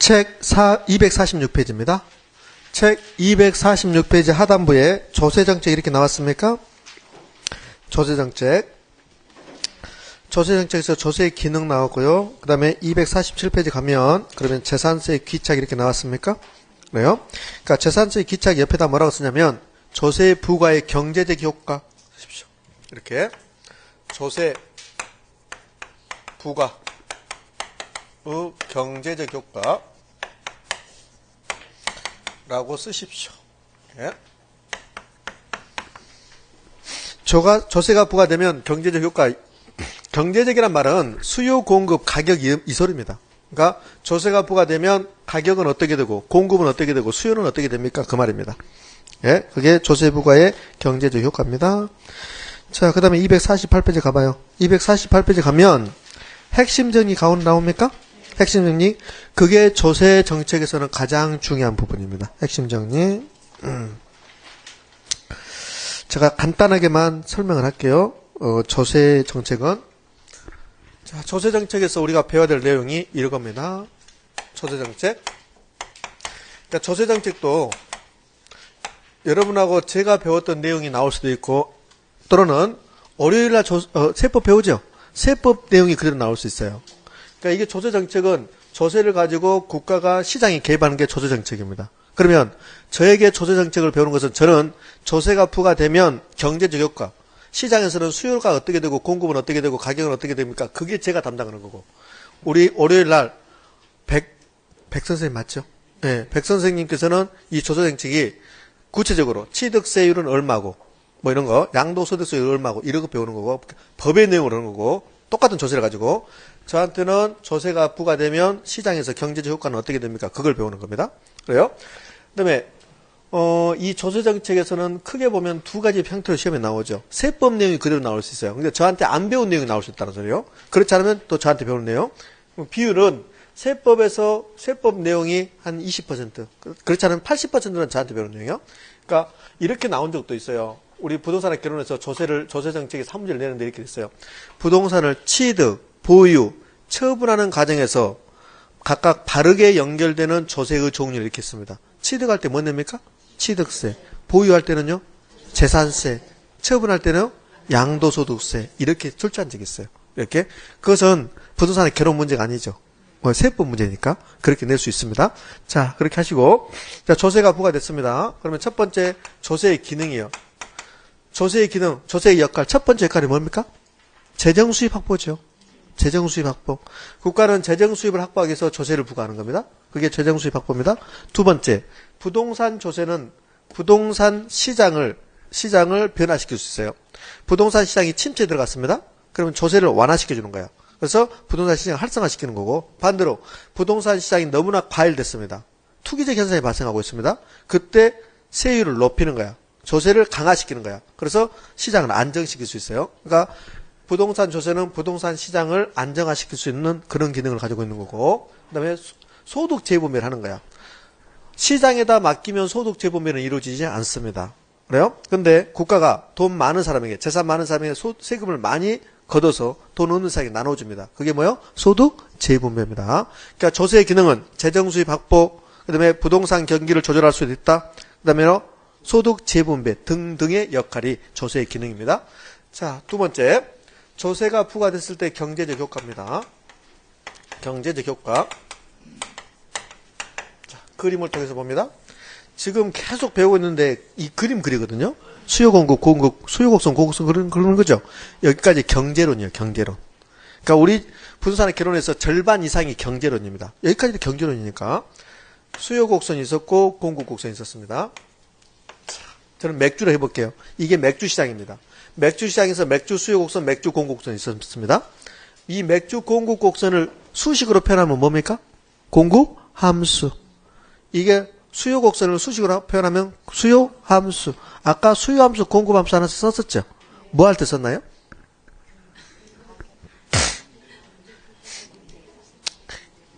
책 246페이지입니다. 책 246페이지 하단부에 조세정책 이렇게 나왔습니까? 조세정책에서 조세의 기능 나왔고요. 그 다음에 247페이지 가면 그러면 재산세의 귀착 이렇게 나왔습니까? 그래요? 그러니까 재산세의 귀착 옆에다 뭐라고 쓰냐면 조세 부과의 경제적 효과 쓰십시오. 이렇게 조세 부과의 경제적 효과라고 쓰십시오. 예? 조세가 부과되면 경제적 효과, 경제적이란 말은 수요, 공급, 가격 이소리입니다. 그러니까 조세가 부과되면 가격은 어떻게 되고 공급은 어떻게 되고 수요는 어떻게 됩니까? 그 말입니다. 예, 그게 조세 부과의 경제적 효과입니다. 자, 그 다음에 248페이지 가봐요. 248페이지 가면 핵심 정리 가운데 나옵니까? 핵심 정리. 그게 조세 정책에서는 가장 중요한 부분입니다. 핵심 정리. 제가 간단하게만 설명을 할게요. 조세 정책은. 자, 조세 정책에서 우리가 배워야 될 내용이 이겁니다. 조세 정책. 그러니까 조세 정책도 여러분하고 제가 배웠던 내용이 나올 수도 있고, 또는 월요일날 세법 배우죠? 세법 내용이 그대로 나올 수 있어요. 그러니까 이게 조세 정책은 조세를 가지고 국가가 시장에 개입하는 게 조세 정책입니다. 그러면 저에게 조세 정책을 배우는 것은 저는 조세가 부과되면 경제적 효과, 시장에서는 수요가 어떻게 되고 공급은 어떻게 되고 가격은 어떻게 됩니까? 그게 제가 담당하는 거고. 우리 월요일날 백 선생님 맞죠? 네, 백 선생님께서는 이 조세 정책이 구체적으로 취득세율은 얼마고 뭐 이런 거, 양도소득세율 얼마고 이런 거 배우는 거고, 법의 내용을 하는 거고, 똑같은 조세를 가지고 저한테는 조세가 부과되면 시장에서 경제적 효과는 어떻게 됩니까? 그걸 배우는 겁니다. 그래요? 그다음에 이 조세 정책에서는 크게 보면 두 가지 형태로 시험에 나오죠. 세법 내용이 그대로 나올 수 있어요. 근데 저한테 안 배운 내용이 나올 수 있다는 소리요. 그렇지 않으면 또 저한테 배우는 내용. 비율은 세법에서 세법 내용이 한 20%, 그렇지 않으면 80%는 저한테 배우는 내용이요. 그러니까 이렇게 나온 적도 있어요. 우리 부동산에 결혼해서 조세 정책에 사무제를 내는데 이렇게 됐어요. 부동산을 취득, 보유, 처분하는 과정에서 각각 바르게 연결되는 조세의 종류를 이렇게 했습니다. 취득할 때 뭐 냅니까? 취득세. 보유할 때는요? 재산세. 처분할 때는 양도소득세. 이렇게 출제한 적이 있어요. 이렇게. 그것은 부동산의 결혼 문제가 아니죠. 세법 문제니까 그렇게 낼 수 있습니다. 자, 그렇게 하시고, 자, 조세가 부과됐습니다. 그러면 첫 번째 조세의 기능이요. 조세의 기능, 조세의 역할, 첫 번째 역할이 뭡니까? 재정 수입 확보죠. 재정 수입 확보. 국가는 재정 수입을 확보하기 위해서 조세를 부과하는 겁니다. 그게 재정 수입 확보입니다. 두 번째, 부동산 조세는 부동산 시장을 변화시킬 수 있어요. 부동산 시장이 침체에 들어갔습니다. 그러면 조세를 완화시켜 주는 거예요. 그래서 부동산 시장을 활성화시키는 거고, 반대로 부동산 시장이 너무나 과열됐습니다. 투기적 현상이 발생하고 있습니다. 그때 세율을 높이는 거야. 조세를 강화시키는 거야. 그래서 시장을 안정시킬 수 있어요. 그러니까 부동산 조세는 부동산 시장을 안정화시킬 수 있는 그런 기능을 가지고 있는 거고, 그 다음에 소득 재분배를 하는 거야. 시장에다 맡기면 소득 재분배는 이루어지지 않습니다. 그래요? 근데 국가가 돈 많은 사람에게, 재산 많은 사람에게 세금을 많이 걷어서 돈 없는 사람에게 나눠줍니다. 그게 뭐예요? 소득 재분배입니다. 그러니까 조세의 기능은 재정 수입 확보, 그 다음에 부동산 경기를 조절할 수 있다, 그 다음에 소득 재분배 등등의 역할이 조세의 기능입니다. 자, 두 번째, 조세가 부과됐을 때 경제적 효과입니다. 경제적 효과. 자, 그림을 통해서 봅니다. 지금 계속 배우고 있는데 이 그림 그리거든요. 수요 공급, 수요 곡선, 공급선 그러는 거죠. 여기까지 경제론이에요, 경제론. 그러니까 우리 부동산에 결혼해서 절반 이상이 경제론입니다. 여기까지도 경제론이니까 수요 곡선이 있었고 공급 곡선이 있었습니다. 저는 맥주로 해볼게요. 이게 맥주 시장입니다. 맥주 시장에서 맥주 수요 곡선, 맥주 공급 곡선이 있었습니다. 이 맥주 공급 곡선을 수식으로 표현하면 뭡니까? 공급 함수. 이게 수요 곡선을 수식으로 표현하면 수요 함수. 아까 수요 함수, 공급 함수 하나 썼었죠? 뭐 할 때 썼나요?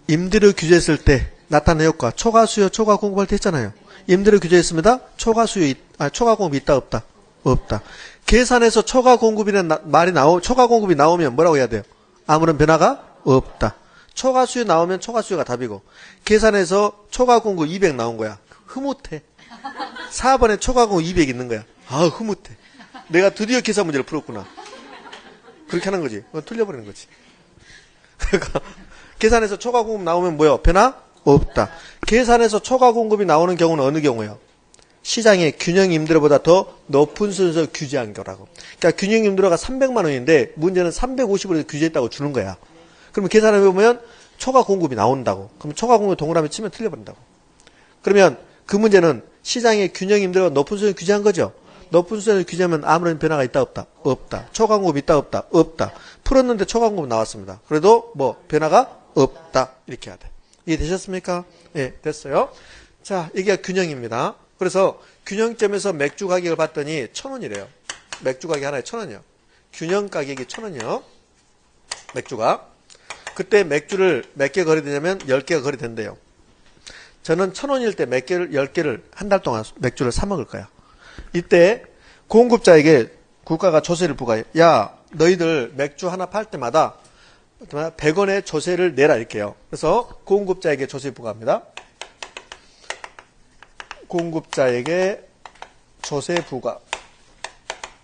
임대료 규제했을 때 나타난 효과. 초과 수요, 초과 공급할 때 했잖아요. 임대료 규제했습니다. 초과 공급이 있다, 없다? 없다. 계산해서 초과 공급이 나오면 뭐라고 해야 돼요? 아무런 변화가 없다. 초과 수요 나오면 초과 수요가 답이고 계산해서 초과 공급 200 나온 거야. 흐뭇해. 4번에 초과 공급 200 있는 거야. 아, 흐뭇해. 내가 드디어 계산 문제를 풀었구나. 그렇게 하는 거지. 틀려버리는 거지. 그러니까 계산해서 초과 공급 나오면 뭐요? 변화? 없다. 계산해서 초과 공급이 나오는 경우는 어느 경우예요? 시장의 균형 임대료보다 더 높은 순서 규제한 거라고. 그러니까 균형 임대료가 300만 원인데 문제는 350으로 규제했다고 주는 거야. 그러면 계산해보면 초과 공급이 나온다고. 그럼 초과 공급 동그라미 치면 틀려버린다고. 그러면 그 문제는 시장의 균형 임대료가 높은 순서 규제한 거죠. 높은 순서 규제하면 아무런 변화가 있다 없다? 없다. 초과 공급 있다 없다? 없다. 풀었는데 초과 공급 나왔습니다. 그래도 뭐 변화가 없다. 이렇게 해야 돼. 이해되셨습니까? 예, 됐어요. 자, 이게 균형입니다. 그래서 균형점에서 맥주 가격을 봤더니 1,000원이래요. 맥주 가격이 하나에 1,000원이요. 균형 가격이 1,000원이요. 맥주가. 그때 맥주를 몇 개 거래되냐면 10개가 거래된대요. 저는 1,000원일 때 몇 개를, 10개를 한 달 동안 맥주를 사 먹을 거야. 이때 공급자에게 국가가 조세를 부과해. 야, 너희들 맥주 하나 팔 때마다 100원의 조세를 내라 이렇게요. 그래서 공급자에게 조세 부과합니다. 공급자에게 조세 부과.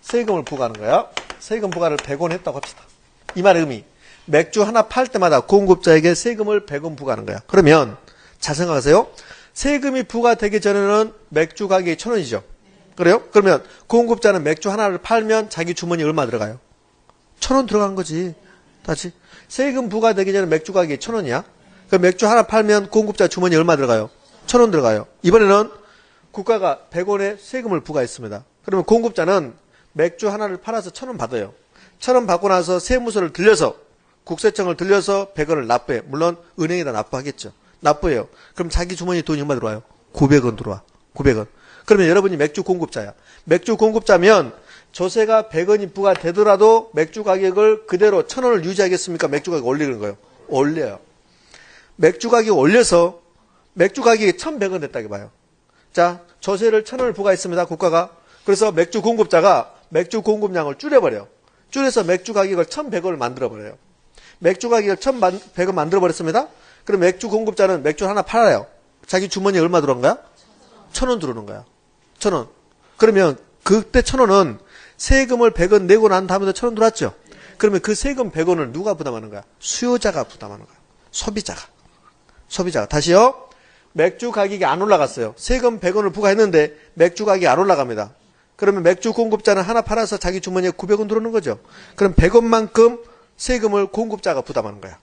세금을 부과하는 거야. 세금 부과를 100원 했다고 합시다. 이 말의 의미. 맥주 하나 팔 때마다 공급자에게 세금을 100원 부과하는 거야. 그러면 잘 생각하세요. 세금이 부과되기 전에는 맥주 가격이 1,000원이죠. 그래요? 그러면 공급자는 맥주 하나를 팔면 자기 주머니에 얼마 들어가요? 1,000원 들어간 거지. 다시. 세금 부과되기 전에 맥주 가격이 1,000원이야. 그럼 맥주 하나 팔면 공급자 주머니에 얼마 들어가요? 1,000원 들어가요. 이번에는 국가가 100원의 세금을 부과했습니다. 그러면 공급자는 맥주 하나를 팔아서 1,000원 받아요. 1,000원 받고 나서 세무서를 들려서 국세청을 들려서 100원을 납부해. 물론 은행에다 납부하겠죠. 납부해요. 그럼 자기 주머니에 돈이 얼마 들어와요? 900원 들어와. 900원. 그러면 여러분이 맥주 공급자야. 맥주 공급자면 조세가 100원이 부과되더라도 맥주 가격을 그대로 1,000원을 유지하겠습니까? 맥주 가격 올리는 거예요. 올려요. 맥주 가격 올려서 맥주 가격이 1,100원 됐다고 봐요. 자, 조세를 1,000원을 부과했습니다. 국가가. 그래서 맥주 공급자가 맥주 공급량을 줄여버려요. 줄여서 맥주 가격을 1,100원을 만들어버려요. 맥주 가격을 1,100원 만들어버렸습니다. 그럼 맥주 공급자는 맥주 하나 팔아요. 자기 주머니에 얼마 들어온 거야? 1,000원 들어오는 거야. 1,000원. 그러면 그때 1,000원은 세금을 100원 내고 난 다음에도 1,000원 들어왔죠. 그러면 그 세금 100원을 누가 부담하는 거야? 수요자가 부담하는 거야. 소비자가. 소비자가. 다시요. 맥주 가격이 안 올라갔어요. 세금 100원을 부과했는데 맥주 가격이 안 올라갑니다. 그러면 맥주 공급자는 하나 팔아서 자기 주머니에 900원 들어오는 거죠. 그럼 100원만큼 세금을 공급자가 부담하는 거야.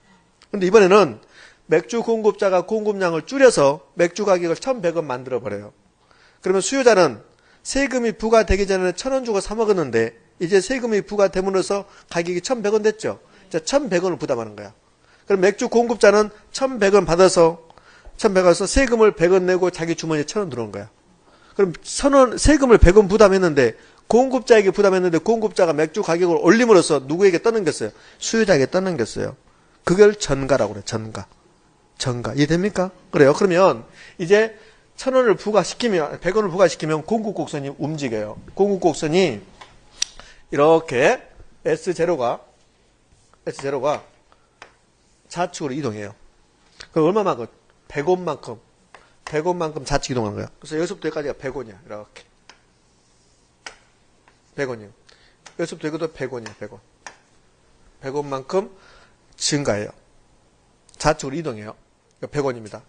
근데 이번에는 맥주 공급자가 공급량을 줄여서 맥주 가격을 1,100원 만들어버려요. 그러면 수요자는 세금이 부과되기 전에는 1,000원 주고 사 먹었는데 이제 세금이 부과됨으로써 가격이 1,100원 됐죠. 이제 1,100원을 부담하는 거야. 그럼 맥주 공급자는 1,100원 받아서 1,100원에서 세금을 100원 내고 자기 주머니에 1,000원 들어온 거야. 그럼 세금을 100원 부담했는데 공급자에게 부담했는데 공급자가 맥주 가격을 올림으로써 누구에게 떠넘겼어요? 수요자에게 떠넘겼어요. 그걸 전가라고 그래. 전가. 전가. 이해됩니까? 그래요. 그러면 이제 1,000원을 부과시키면 100원을 부과시키면 공급곡선이 움직여요. 공급곡선이 이렇게 S0가 좌측으로 이동해요. 그럼 얼마만큼? 100원만큼 좌측 이동하는 거야. 그래서 여기서부터 여기까지가 100원이야. 이렇게. 100원이요. 여기서부터 여기도 100원이야. 100원. 100원만큼 증가해요. 좌측으로 이동해요. 100원입니다.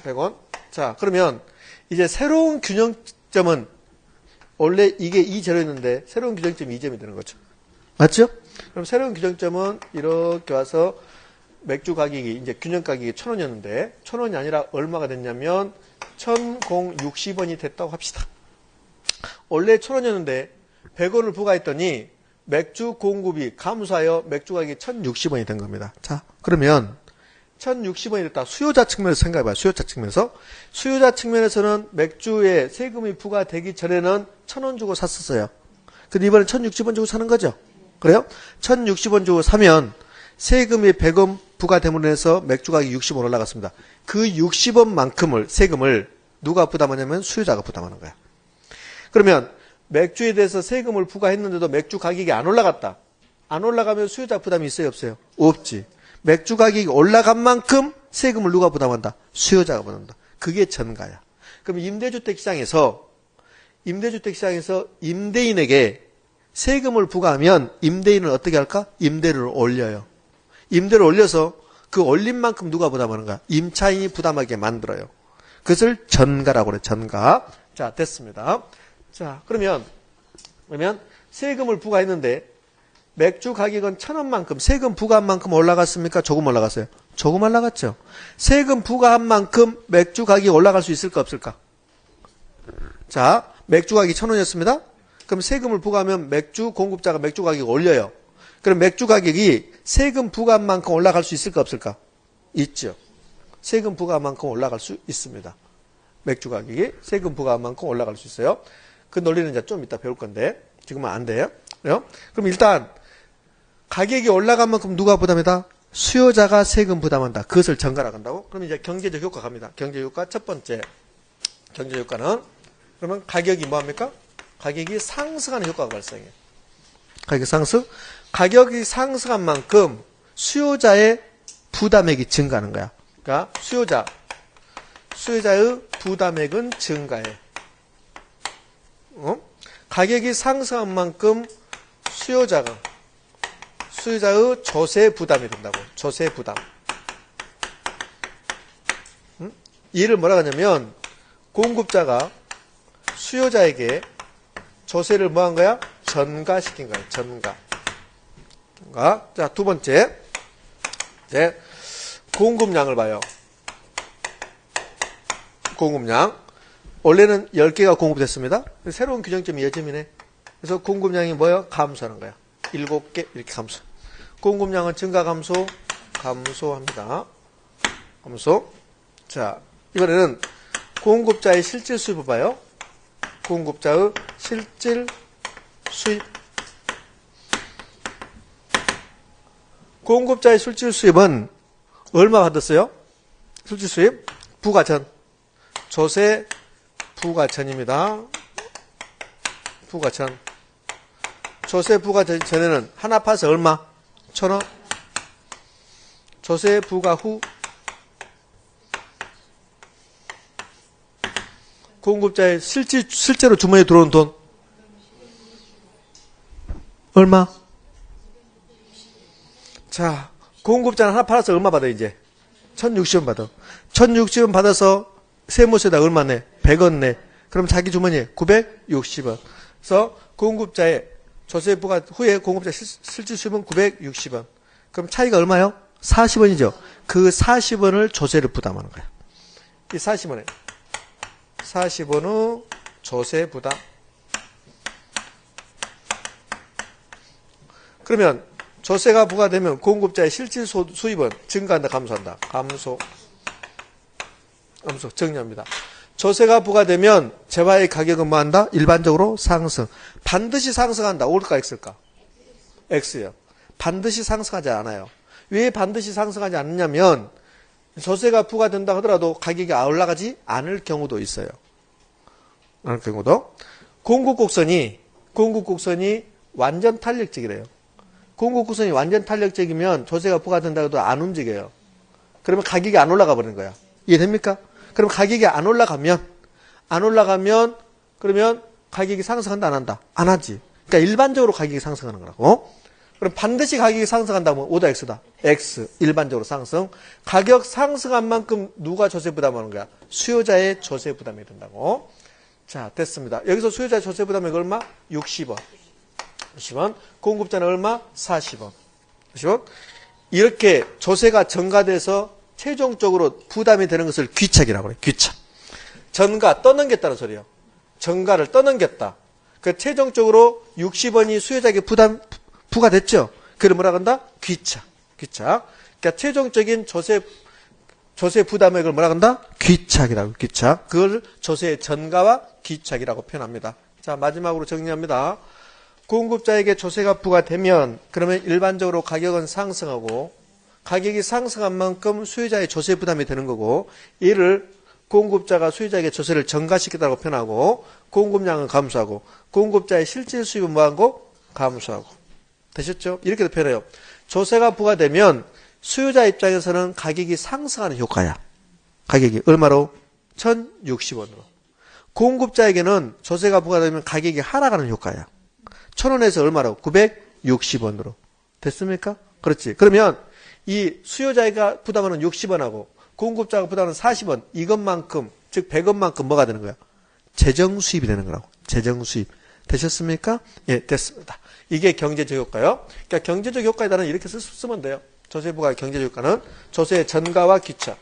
100원. 자, 그러면 이제 새로운 균형점은 원래 이게 2제로였는데 새로운 균형점이 2점이 되는 거죠. 맞죠? 그럼 새로운 균형점은 이렇게 와서 맥주 가격이 이제 균형 가격이 1,000원이었는데 1,000원이 아니라 얼마가 됐냐면 1,060원이 됐다고 합시다. 원래 1,000원이었는데 100원을 부과했더니 맥주 공급이 감소하여 맥주 가격이 1,060원이 된 겁니다. 자, 그러면 1,060원이 됐다. 수요자 측면에서 생각해봐요. 수요자 측면에서. 수요자 측면에서는 맥주에 세금이 부과되기 전에는 1,000원 주고 샀었어요. 근데 이번에 1,060원 주고 사는 거죠. 그래요? 1,060원 주고 사면 세금이 100원 부과됨으로 해서 맥주 가격이 60원 올라갔습니다. 그 60원만큼을 세금을 누가 부담하냐면 수요자가 부담하는 거야. 그러면 맥주에 대해서 세금을 부과했는데도 맥주 가격이 안 올라갔다. 안 올라가면 수요자 부담이 있어요, 없어요? 없지. 맥주 가격이 올라간 만큼 세금을 누가 부담한다? 수요자가 부담한다. 그게 전가야. 그럼 임대주택 시장에서 임대인에게 세금을 부과하면 임대인은 어떻게 할까? 임대료를 올려요. 임대를 올려서 그 올린 만큼 누가 부담하는 거야? 임차인이 부담하게 만들어요. 그것을 전가라고 그래, 전가. 자, 됐습니다. 자, 그러면 세금을 부과했는데 맥주 가격은 1,000원만큼 세금 부과한 만큼 올라갔습니까? 조금 올라갔어요. 조금 올라갔죠. 세금 부과한 만큼 맥주 가격이 올라갈 수 있을까 없을까? 자, 맥주 가격이 1,000원이었습니다. 그럼 세금을 부과하면 공급자가 맥주 가격을 올려요. 그럼 맥주 가격이 세금 부과한 만큼 올라갈 수 있을까 없을까? 있죠. 세금 부과한 만큼 올라갈 수 있습니다. 맥주 가격이 세금 부과한 만큼 올라갈 수 있어요. 그 논리는 이제 좀 이따 배울 건데 지금은 안 돼요. 그럼 일단 가격이 올라간 만큼 누가 부담한다? 수요자가 세금 부담한다. 그것을 전가라고 한다고? 그럼 이제 경제적 효과 갑니다. 경제 효과 첫 번째 경제 효과는 그러면 가격이 뭐합니까? 가격이 상승하는 효과가 발생해요. 가격이 상승한 만큼 수요자의 부담액이 증가하는 거야. 그러니까 수요자의 부담액은 증가해. 가격이 상승한 만큼 수요자의 조세 부담이 된다고. 조세 부담. 이를 뭐라고 하냐면 공급자가 수요자에게 조세를 뭐 한 거야? 전가시킨 거야. 전가. 자, 두 번째. 이제 공급량을 봐요. 공급량. 원래는 10개가 공급됐습니다. 새로운 규정점이 요점이네. 그래서 공급량이 뭐예요? 감소하는 거야. 7개 이렇게 감소. 공급량은 증가 감소합니다. 감소. 자, 이번에는 공급자의 실질 수입을 봐요. 공급자의 실질 수입. 공급자의 실질 수입은 얼마 받았어요? 실질 수입 부과전. 조세 부과전입니다. 부과전. 조세 부과전에는 하나 파서 얼마? 1,000원. 조세 부과 후 공급자의 실제로 주머니에 들어온 돈 얼마? 자, 공급자는 하나 팔아서 얼마 받아 이제? 1,060원 받아. 1,060원 받아서 세무서에다 얼마 내? 100원 내. 그럼 자기 주머니에 960원. 그래서 공급자의 조세 부과 후에 공급자 실질 수입은 960원. 그럼 차이가 얼마요? 40원이죠. 그 40원을 조세를 부담하는 거야. 이 40원에 40원의 조세 부담. 그러면 조세가 부과되면 공급자의 실질 수입은 증가한다, 감소한다? 감소. 정리합니다. 조세가 부과되면 재화의 가격은 뭐한다? 일반적으로 상승. 반드시 상승한다. O일까 X일까? X요. 반드시 상승하지 않아요. 왜 반드시 상승하지 않느냐면 조세가 부과된다 하더라도 가격이 올라가지 않을 경우도 있어요. 않을 경우도. 공급곡선이 완전 탄력적이래요. 공급곡선이 완전 탄력적이면 조세가 부과된다 해도 안 움직여요. 그러면 가격이 안 올라가 버리는 거야. 이해됩니까? 그럼 가격이 안 올라가면 그러면 가격이 상승한다 안 한다? 안 하지. 그러니까 일반적으로 가격이 상승하는 거라고. 그럼 반드시 가격이 상승한다면 O다 X다? X. 일반적으로 상승. 가격 상승한 만큼 누가 조세 부담하는 거야? 수요자의 조세 부담이 된다고. 자, 됐습니다. 여기서 수요자의 조세 부담액 얼마? 60원. 60원. 공급자는 얼마? 40원. 40원. 이렇게 조세가 전가돼서 최종적으로 부담이 되는 것을 귀착이라고 해요. 귀착. 전가, 떠넘겼다는 소리예요. 전가를 떠넘겼다. 그 최종적으로 60원이 수요자에게 부과됐죠. 그걸 뭐라고 한다? 귀착. 귀착. 그러니까 최종적인 조세 부담액을 뭐라고 한다? 귀착이라고. 귀착. 그걸 조세의 전가와 귀착이라고 표현합니다. 자, 마지막으로 정리합니다. 공급자에게 조세가 부과되면 그러면 일반적으로 가격은 상승하고 가격이 상승한 만큼 수요자의 조세 부담이 되는 거고 이를 공급자가 수요자에게 조세를 전가시키다고 표현하고 공급량은 감소하고 공급자의 실질 수입은 뭐하고? 감소하고. 되셨죠? 이렇게도 표현해요. 조세가 부과되면 수요자 입장에서는 가격이 상승하는 효과야. 가격이 얼마로? 1,060원으로. 공급자에게는 조세가 부과되면 가격이 하락하는 효과야. 1,000원에서 얼마로? 960원으로. 됐습니까? 그렇지. 그러면 이 수요자가 부담하는 60원하고 공급자가 부담하는 40원, 이것만큼, 즉 100원만큼 뭐가 되는 거야? 재정 수입이 되는 거라고. 재정 수입. 되셨습니까? 예, 됐습니다. 이게 경제적 효과요. 그러니까 경제적 효과에 따른 이렇게 쓰면 돼요. 조세 부과의 경제적 효과는 조세의 전가와 귀착.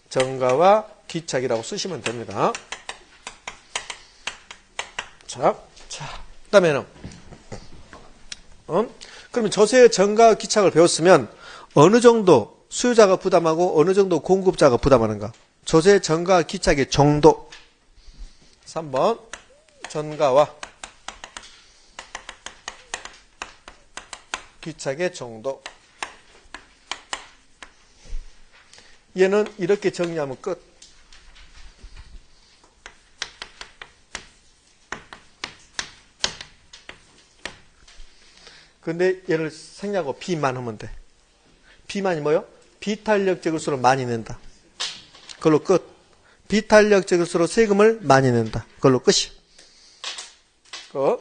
전가와 귀착이라고 쓰시면 됩니다. 자, 그 다음에는, 그러면 조세의 전가와 귀착을 배웠으면 어느 정도 수요자가 부담하고 어느 정도 공급자가 부담하는가? 조세 전가와 귀착의 정도. 3번, 전가와 귀착의 정도. 얘는 이렇게 정리하면 끝. 근데 얘를 생략하고 B만 하면 돼. B만이 뭐요? 비탄력적일수록 많이 낸다. 그걸로 끝. 비탄력적일수록 세금을 많이 낸다. 그걸로 끝이. 끝.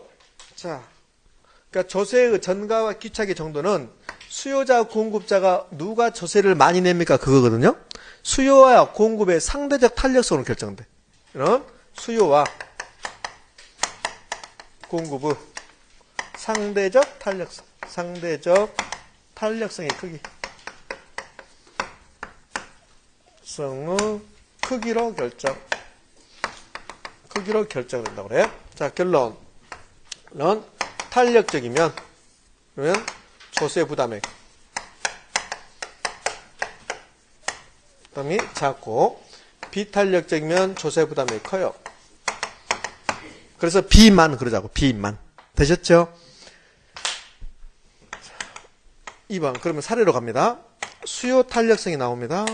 자, 그러니까 조세의 전가와 귀착의 정도는 수요자, 공급자가 누가 조세를 많이 냅니까? 그거거든요. 수요와 공급의 상대적 탄력성으로 결정돼. 이런 수요와 공급의 상대적 탄력성. 상대적 탄력성의 크기. 성의 크기로 결정. 크기로 결정된다고 그래요. 자, 결론은 탄력적이면 그러면 조세 부담액 부담이 작고 비탄력적이면 조세 부담이 커요. 그래서 B만 그러자고. B만. 되셨죠? 2번. 그러면 사례로 갑니다. 수요 탄력성이 나옵니다.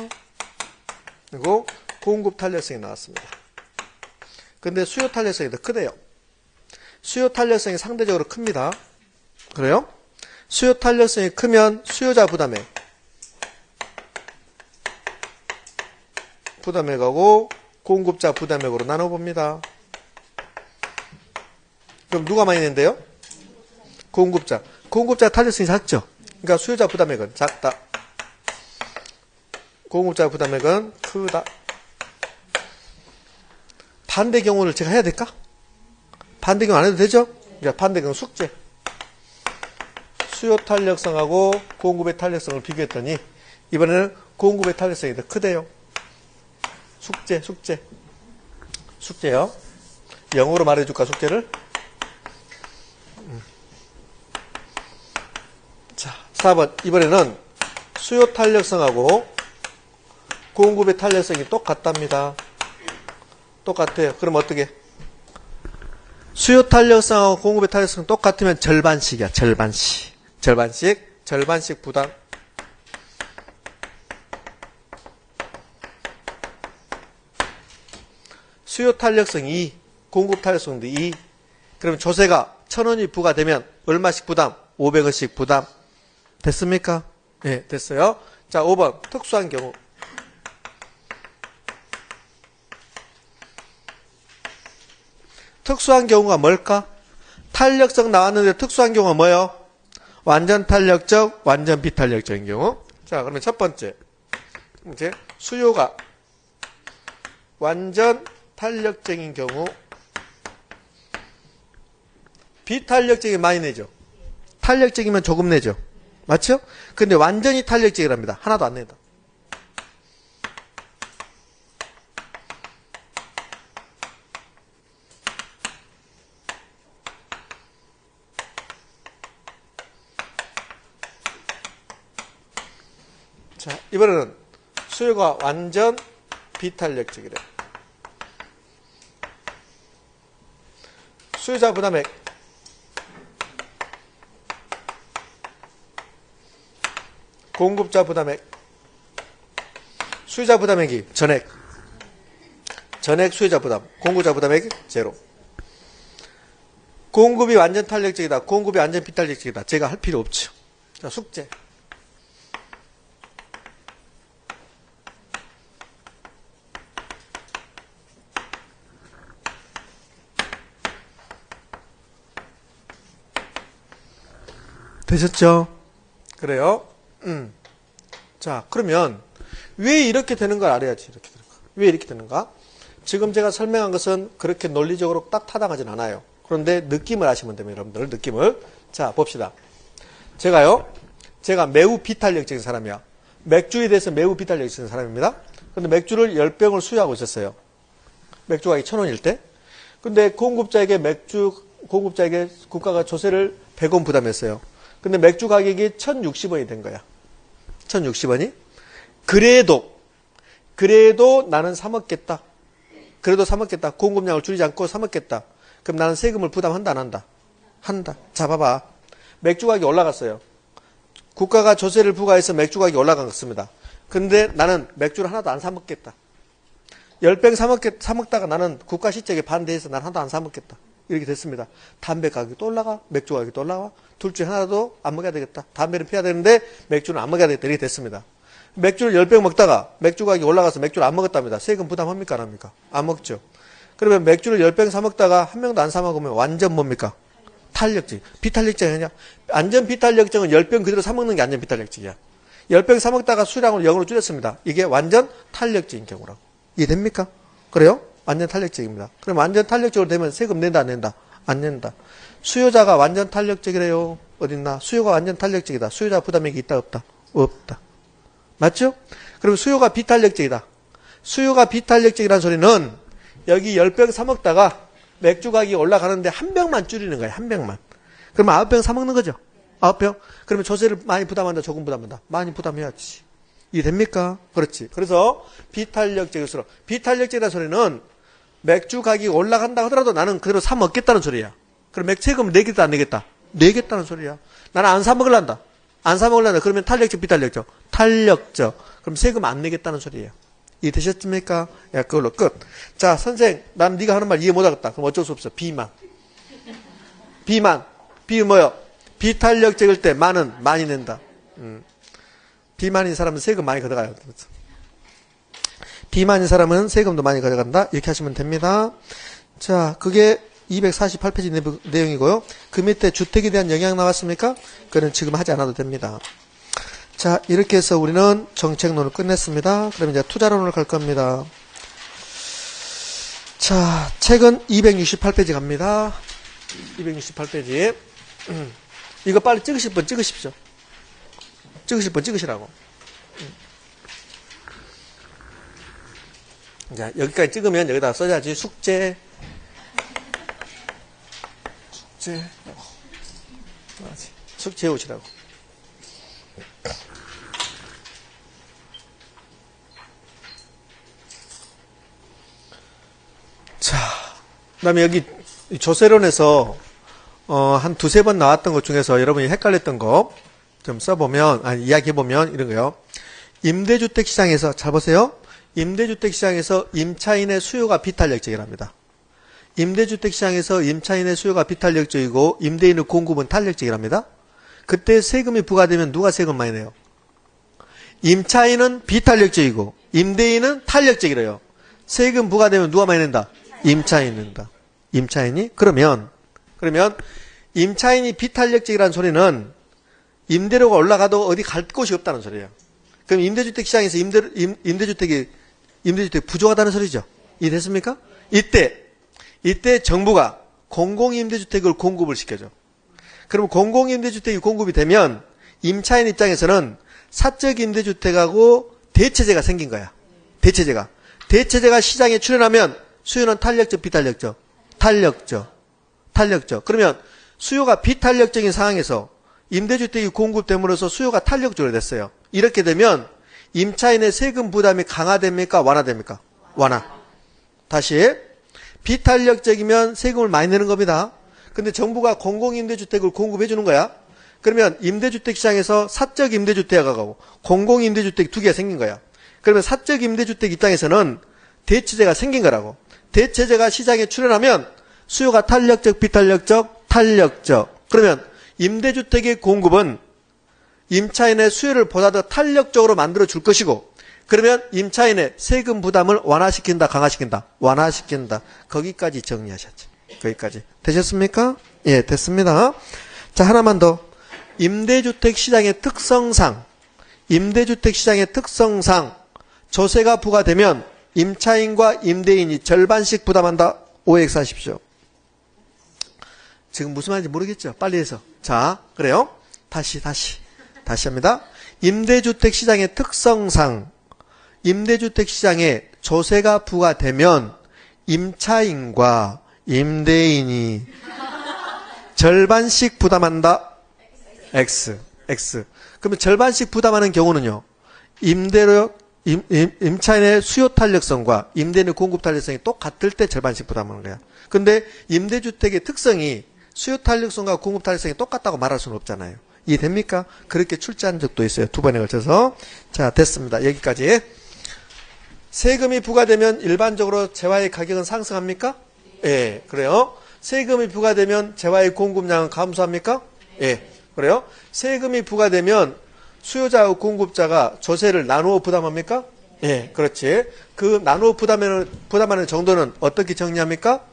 그리고 공급 탄력성이 나왔습니다. 근데 수요 탄력성이 더 크대요. 수요 탄력성이 상대적으로 큽니다. 그래요? 수요 탄력성이 크면 수요자 부담액하고 공급자 부담액으로 나눠봅니다. 그럼 누가 많이 낸대요? 공급자. 공급자 탄력성이 작죠? 그러니까 수요자 부담액은 작다. 공급자 부담액은 크다. 반대 경우를 제가 해야 될까? 반대 경우 안 해도 되죠? 그러니까 반대 경우 숙제. 수요 탄력성하고 공급의 탄력성을 비교했더니 이번에는 공급의 탄력성이 더 크대요. 숙제요. 영어로 말해줄까, 숙제를? 자, 4번. 이번에는 수요 탄력성하고 공급의 탄력성이 똑같답니다. 똑같아요. 그럼 어떻게? 수요 탄력성하고 공급의 탄력성 똑같으면 절반씩이야. 절반씩 부담. 수요 탄력성 2, 공급 탄력성도 2. 그러면 조세가 1,000원이 부과되면 얼마씩 부담? 500원씩 부담. 됐습니까? 네, 됐어요. 자, 5번. 특수한 경우. 특수한 경우가 뭘까? 탄력성 나왔는데 특수한 경우가 뭐예요? 완전 탄력적, 완전 비탄력적인 경우. 자, 그러면 첫 번째. 이제 수요가 완전 탄력적인 경우, 비탄력적이면 많이 내죠. 탄력적이면 조금 내죠. 맞죠? 근데 완전히 탄력적이랍니다. 하나도 안 낸다. 자, 이번에는 수요가 완전 비탄력적이래. 수요자 부담액. 공급자 부담액. 수요자 부담액이 전액. 전액 수요자 부담. 공급자 부담액이 제로. 공급이 완전 탄력적이다. 공급이 완전 비탄력적이다. 제가 할 필요 없죠. 자, 숙제. 되셨죠? 그래요? 자, 그러면 왜 이렇게 되는 걸 알아야지. 이렇게 되는 거. 왜 이렇게 되는가? 지금 제가 설명한 것은 그렇게 논리적으로 딱 타당하진 않아요. 그런데 느낌을 아시면 됩니다. 여러분들 느낌을. 자, 봅시다. 제가 매우 비탄력적인 사람이야. 맥주에 대해서 매우 비탄력적인 사람입니다. 근데 맥주를 10병을 수요하고 있었어요. 맥주 가격이 1,000원일 때. 근데 공급자에게 국가가 조세를 100원 부담했어요. 근데 맥주 가격이 1,060원이 된 거야. 1,060원이. 그래도 나는 사 먹겠다. 공급량을 줄이지 않고 사 먹겠다. 그럼 나는 세금을 부담한다, 안 한다? 한다. 자, 봐봐. 맥주 가격이 올라갔어요. 국가가 조세를 부과해서 맥주 가격이 올라간 것입니다. 근데 나는 맥주를 하나도 안 사 먹겠다. 10병 사 먹다가 나는 국가 시책에 반대해서 난 하나도 안 사 먹겠다. 이렇게 됐습니다. 담배 가격이 또 올라가, 맥주 가격이 또 올라가. 둘 중에 하나도 안 먹어야 되겠다. 담배는 피해야 되는데 맥주는 안 먹어야 되겠다. 이렇게 됐습니다. 맥주를 10병 먹다가 맥주 가격이 올라가서 맥주를 안 먹었답니다. 세금 부담합니까? 안 합니까? 안 먹죠. 그러면 맥주를 10병 사 먹다가 한 명도 안 사 먹으면 완전 뭡니까? 탄력적. 비탄력적이 아니냐? 안전 비탄력적은 10병 그대로 사 먹는 게 안전 비탄력적이야. 10병 사 먹다가 수량을 0으로 줄였습니다. 이게 완전 탄력적인 경우라고. 이해됩니까? 그래요? 완전 탄력적입니다. 그럼 완전 탄력적으로 되면 세금 낸다, 안 낸다? 안 낸다. 수요자가 완전 탄력적이래요. 어딨나? 수요가 완전 탄력적이다. 수요자 부담액이 있다, 없다? 없다. 맞죠? 그럼 수요가 비탄력적이다. 수요가 비탄력적이라는 소리는 여기 10병 사 먹다가 맥주 가격이 올라가는데 한 병만 줄이는 거예요. 한 병만. 그러면 9병 사 먹는 거죠. 9병. 그러면 조세를 많이 부담한다, 조금 부담한다. 많이 부담해야지. 이해됩니까? 그렇지. 그래서 비탄력적일수록. 비탄력적이라는 소리는 맥주 가격이 올라간다 하더라도 나는 그대로 사 먹겠다는 소리야. 그럼 세금 내겠다, 안 내겠다? 내겠다는 소리야. 나는 안 사 먹으란다. 안 사 먹으란다. 그러면 탄력적, 비탄력적? 탄력적. 그럼 세금 안 내겠다는 소리예요. 이해되셨습니까? 야, 그걸로 끝. 자, 선생, 난 네가 하는 말 이해 못하겠다. 그럼 어쩔 수 없어. 비만. 비 뭐요? 비탄력적일 때 만은 많이 낸다. 비만인 사람은 세금 많이 걷어가요. 비만인 사람은 세금도 많이 가져간다. 이렇게 하시면 됩니다. 자, 그게 248페이지 내용이고요. 그 밑에 주택에 대한 영향 나왔습니까? 그거는 지금 하지 않아도 됩니다. 자, 이렇게 해서 우리는 정책론을 끝냈습니다. 그럼 이제 투자론을 갈 겁니다. 자, 책은 268페이지 갑니다. 268페이지. 이거 빨리 찍으실 분 찍으십시오. 찍으실 분 찍으시라고. 자, 여기까지 찍으면 여기다 써야지. 숙제. 숙제 해오시라고. 자, 그 다음에 여기 조세론에서 한 두세 번 나왔던 것 중에서 여러분이 헷갈렸던 거 좀 써보면, 이야기해보면 이런 거요. 임대주택 시장에서, 잘 보세요. 임대주택 시장에서 임차인의 수요가 비탄력적이랍니다. 임대주택 시장에서 임차인의 수요가 비탄력적이고 임대인의 공급은 탄력적이랍니다. 그때 세금이 부과되면 누가 세금 많이 내요? 임차인은 비탄력적이고 임대인은 탄력적이래요. 세금 부과되면 누가 많이 낸다? 임차인이 낸다. 임차인이? 그러면 임차인이 비탄력적이라는 소리는 임대료가 올라가도 어디 갈 곳이 없다는 소리예요. 그럼 임대주택 시장에서 임대주택이 부족하다는 소리죠. 이해됐습니까? 이때 정부가 공공임대주택을 공급을 시켜줘. 그럼 공공임대주택이 공급이 되면 임차인 입장에서는 사적임대주택하고 대체제가 생긴 거야. 대체제가 시장에 출현하면 수요는 탄력적, 비탄력적? 탄력적. 그러면 수요가 비탄력적인 상황에서 임대주택이 공급됨으로써 수요가 탄력적으로 됐어요. 이렇게 되면 임차인의 세금 부담이 강화됩니까? 완화됩니까? 완화. 다시. 비탄력적이면 세금을 많이 내는 겁니다. 근데 정부가 공공임대주택을 공급해 주는 거야. 그러면 임대주택 시장에서 사적 임대주택하고 공공임대주택 두 개가 생긴 거야. 그러면 사적 임대주택 입장에서는 대체제가 생긴 거라고. 대체제가 시장에 출현하면 수요가 탄력적, 비탄력적? 탄력적. 그러면 임대주택의 공급은 임차인의 수요를 보다 더 탄력적으로 만들어 줄 것이고, 그러면 임차인의 세금 부담을 완화시킨다, 강화시킨다? 완화시킨다. 거기까지 정리하셨죠. 거기까지. 되셨습니까? 예, 됐습니다. 자, 하나만 더. 임대주택 시장의 특성상 조세가 부과되면 임차인과 임대인이 절반씩 부담한다. 오해하십시오. 지금 무슨 말인지 모르겠죠? 빨리 해서. 자, 그래요? 다시 합니다. 임대주택 시장의 특성상 임대주택 시장에 조세가 부과되면 임차인과 임대인이 절반씩 부담한다. X. 그러면 절반씩 부담하는 경우는요. 임차인의 수요 탄력성과 임대인의 공급 탄력성이 똑같을 때 절반씩 부담하는 거야. 근데 임대주택의 특성이 수요 탄력성과 공급 탄력성이 똑같다고 말할 수는 없잖아요. 이해됩니까? 그렇게 출제한 적도 있어요. 두 번에 걸쳐서. 자, 됐습니다. 여기까지. 세금이 부과되면 일반적으로 재화의 가격은 상승합니까? 예, 그래요. 세금이 부과되면 재화의 공급량은 감소합니까? 예, 그래요. 세금이 부과되면 수요자와 공급자가 조세를 나누어 부담합니까? 예, 그렇지. 그 나누어 부담하는 정도는 어떻게 정리합니까?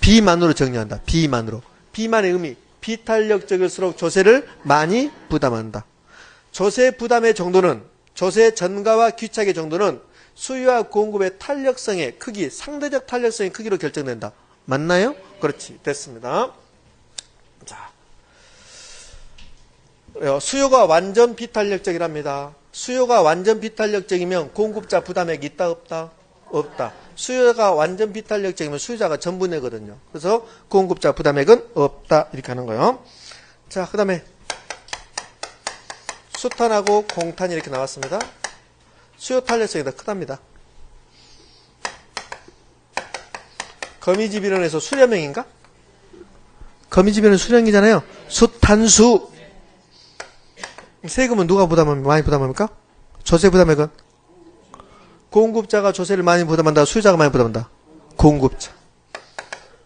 비만으로 정리한다. 비만의 의미. 비탄력적일수록 조세를 많이 부담한다. 조세 부담의 정도는, 조세 전가와 귀착의 정도는 수요와 공급의 탄력성의 크기, 상대적 탄력성의 크기로 결정된다. 맞나요? 그렇지. 됐습니다. 자, 수요가 완전 비탄력적이랍니다. 수요가 완전 비탄력적이면 공급자 부담액이 있다, 없다? 없다. 수요가 완전 비탄력적이면 수요자가 전부 내거든요. 그래서 공급자 부담액은 없다. 이렇게 하는 거예요. 자, 그 다음에 수탄하고 공탄이 이렇게 나왔습니다. 수요 탄력성이 더 크답니다. 거미집이론에서 수렴형인가? 거미집이론 수렴이잖아요. 수탄수. 세금은 누가 많이 부담합니까? 조세 부담액은? 공급자가 조세를 많이 부담한다. 수요자가 많이 부담한다.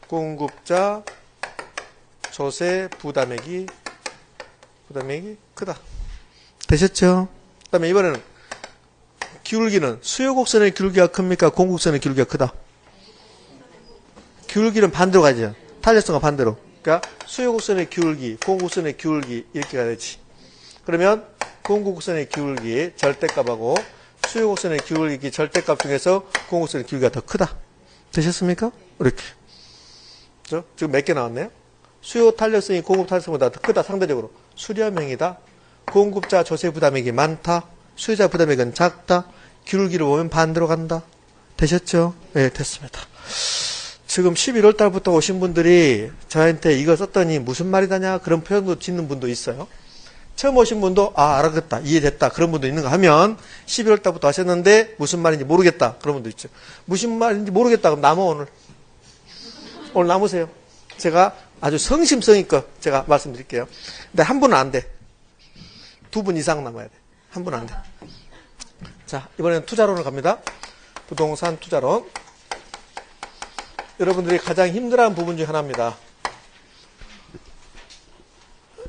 공급자 조세 부담액이 크다. 되셨죠? 그 다음에 이번에는 기울기는 수요 곡선의 기울기가 큽니까? 공곡선의 기울기가 크다. 기울기는 반대로 가죠. 탄력성과 반대로. 그러니까 수요 곡선의 기울기, 공곡선의 기울기 이렇게 가야 되지. 그러면 공곡선의 기울기 절대값하고 수요 곡선의 기울기 절대값 중에서 공곡선의 기울기가 더 크다. 되셨습니까? 이렇게. 그렇죠? 지금 몇 개 나왔네요? 수요 탄력성이 공급 탄력성보다 더 크다. 상대적으로. 수렴형이다. 공급자 조세 부담액이 많다. 수요자 부담액은 작다. 기울기를 보면 반대로 간다. 되셨죠? 네, 됐습니다. 지금 11월 달부터 오신 분들이 저한테 이거 썼더니 무슨 말이다냐 그런 표현도 짓는 분도 있어요. 처음 오신 분도 알았겠다, 이해됐다 그런 분도 있는가 하면 11월 달부터 하셨는데 무슨 말인지 모르겠다 그런 분도 있죠. 무슨 말인지 모르겠다 그럼 남아 오늘 남으세요. 제가 아주 성심성의껏 제가 말씀드릴게요. 근데 한 분은 안 돼. 두 분 이상 남아야 돼. 한 분 안 돼. 자, 이번에는 투자론을 갑니다. 부동산 투자론. 여러분들이 가장 힘들어하는 부분 중 하나입니다.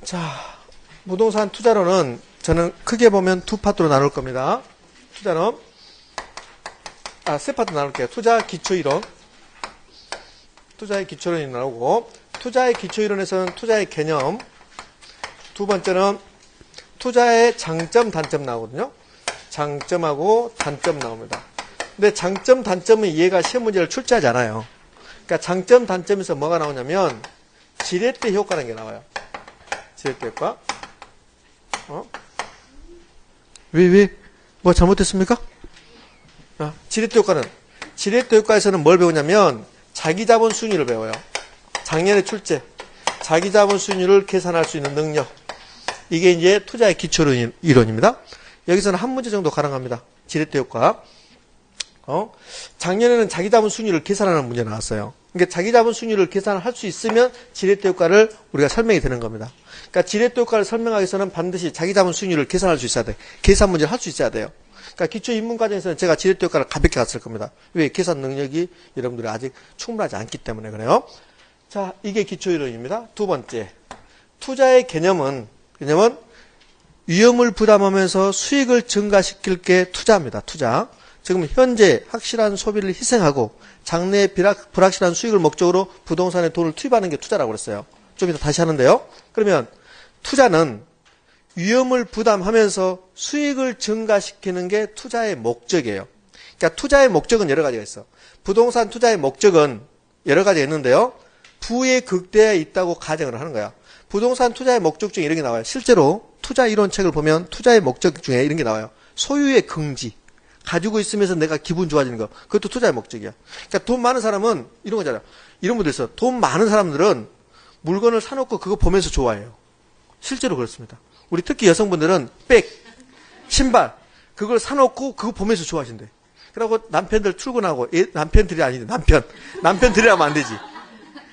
자, 부동산 투자론은 저는 크게 보면 두 파트로 나눌 겁니다. 투자론. 세 파트 나눌게요. 투자 기초이론. 투자의 기초론이 나오고, 투자의 기초이론에서는 투자의 개념. 두 번째는 투자의 장점, 단점 나오거든요. 장점하고 단점 나옵니다. 근데 장점, 단점은 이해가 시험 문제를 출제하지 않아요. 그러니까 장점, 단점에서 뭐가 나오냐면 지렛대 효과라는 게 나와요. 지렛대 효과. 왜? 뭐 잘못됐습니까? 지렛대 효과에서는 뭘 배우냐면 자기자본 수익률을 배워요. 작년에 출제. 자기자본 수익률을 계산할 수 있는 능력. 이게 이제 투자의 기초 이론입니다. 여기서는 한 문제 정도 가능합니다. 지렛대 효과. 작년에는 자기자본 수익률을 계산하는 문제 나왔어요. 그러니까 자기자본 수익률을 계산할 수 있으면 지렛대 효과를 우리가 설명이 되는 겁니다. 그러니까 지렛대 효과를 설명하기 위해서는 반드시 자기자본 수익률을 계산할 수 있어야 돼. 계산 문제를 할 수 있어야 돼요. 그러니까 기초 입문 과정에서는 제가 지렛대 효과를 가볍게 갔을 겁니다. 왜? 계산 능력이 여러분들이 아직 충분하지 않기 때문에 그래요. 자, 이게 기초이론입니다. 두 번째. 투자의 개념은 위험을 부담하면서 수익을 증가시킬 게 투자입니다. 투자. 지금 현재 확실한 소비를 희생하고 장래의 불확실한 수익을 목적으로 부동산에 돈을 투입하는 게 투자라고 그랬어요. 좀 이따 다시 하는데요. 그러면 투자는 위험을 부담하면서 수익을 증가시키는 게 투자의 목적이에요. 그러니까 투자의 목적은 여러 가지가 있어. 부동산 투자의 목적은 여러 가지가 있는데요. 부의 극대화에 있다고 가정을 하는 거야. 부동산 투자의 목적 중에 이런 게 나와요. 실제로 투자 이론책을 보면 투자의 목적 중에 이런 게 나와요. 소유의 긍지. 가지고 있으면서 내가 기분 좋아지는 거. 그것도 투자의 목적이야. 그러니까 돈 많은 사람은 이런 거잖아요. 이런 분들 있어. 돈 많은 사람들은 물건을 사놓고 그거 보면서 좋아해요. 실제로 그렇습니다. 우리 특히 여성분들은 백, 신발 그걸 사놓고 그거 보면서 좋아하신대. 그러고 남편들 출근하고 남편들이 아닌데 남편들이 하면 안 되지.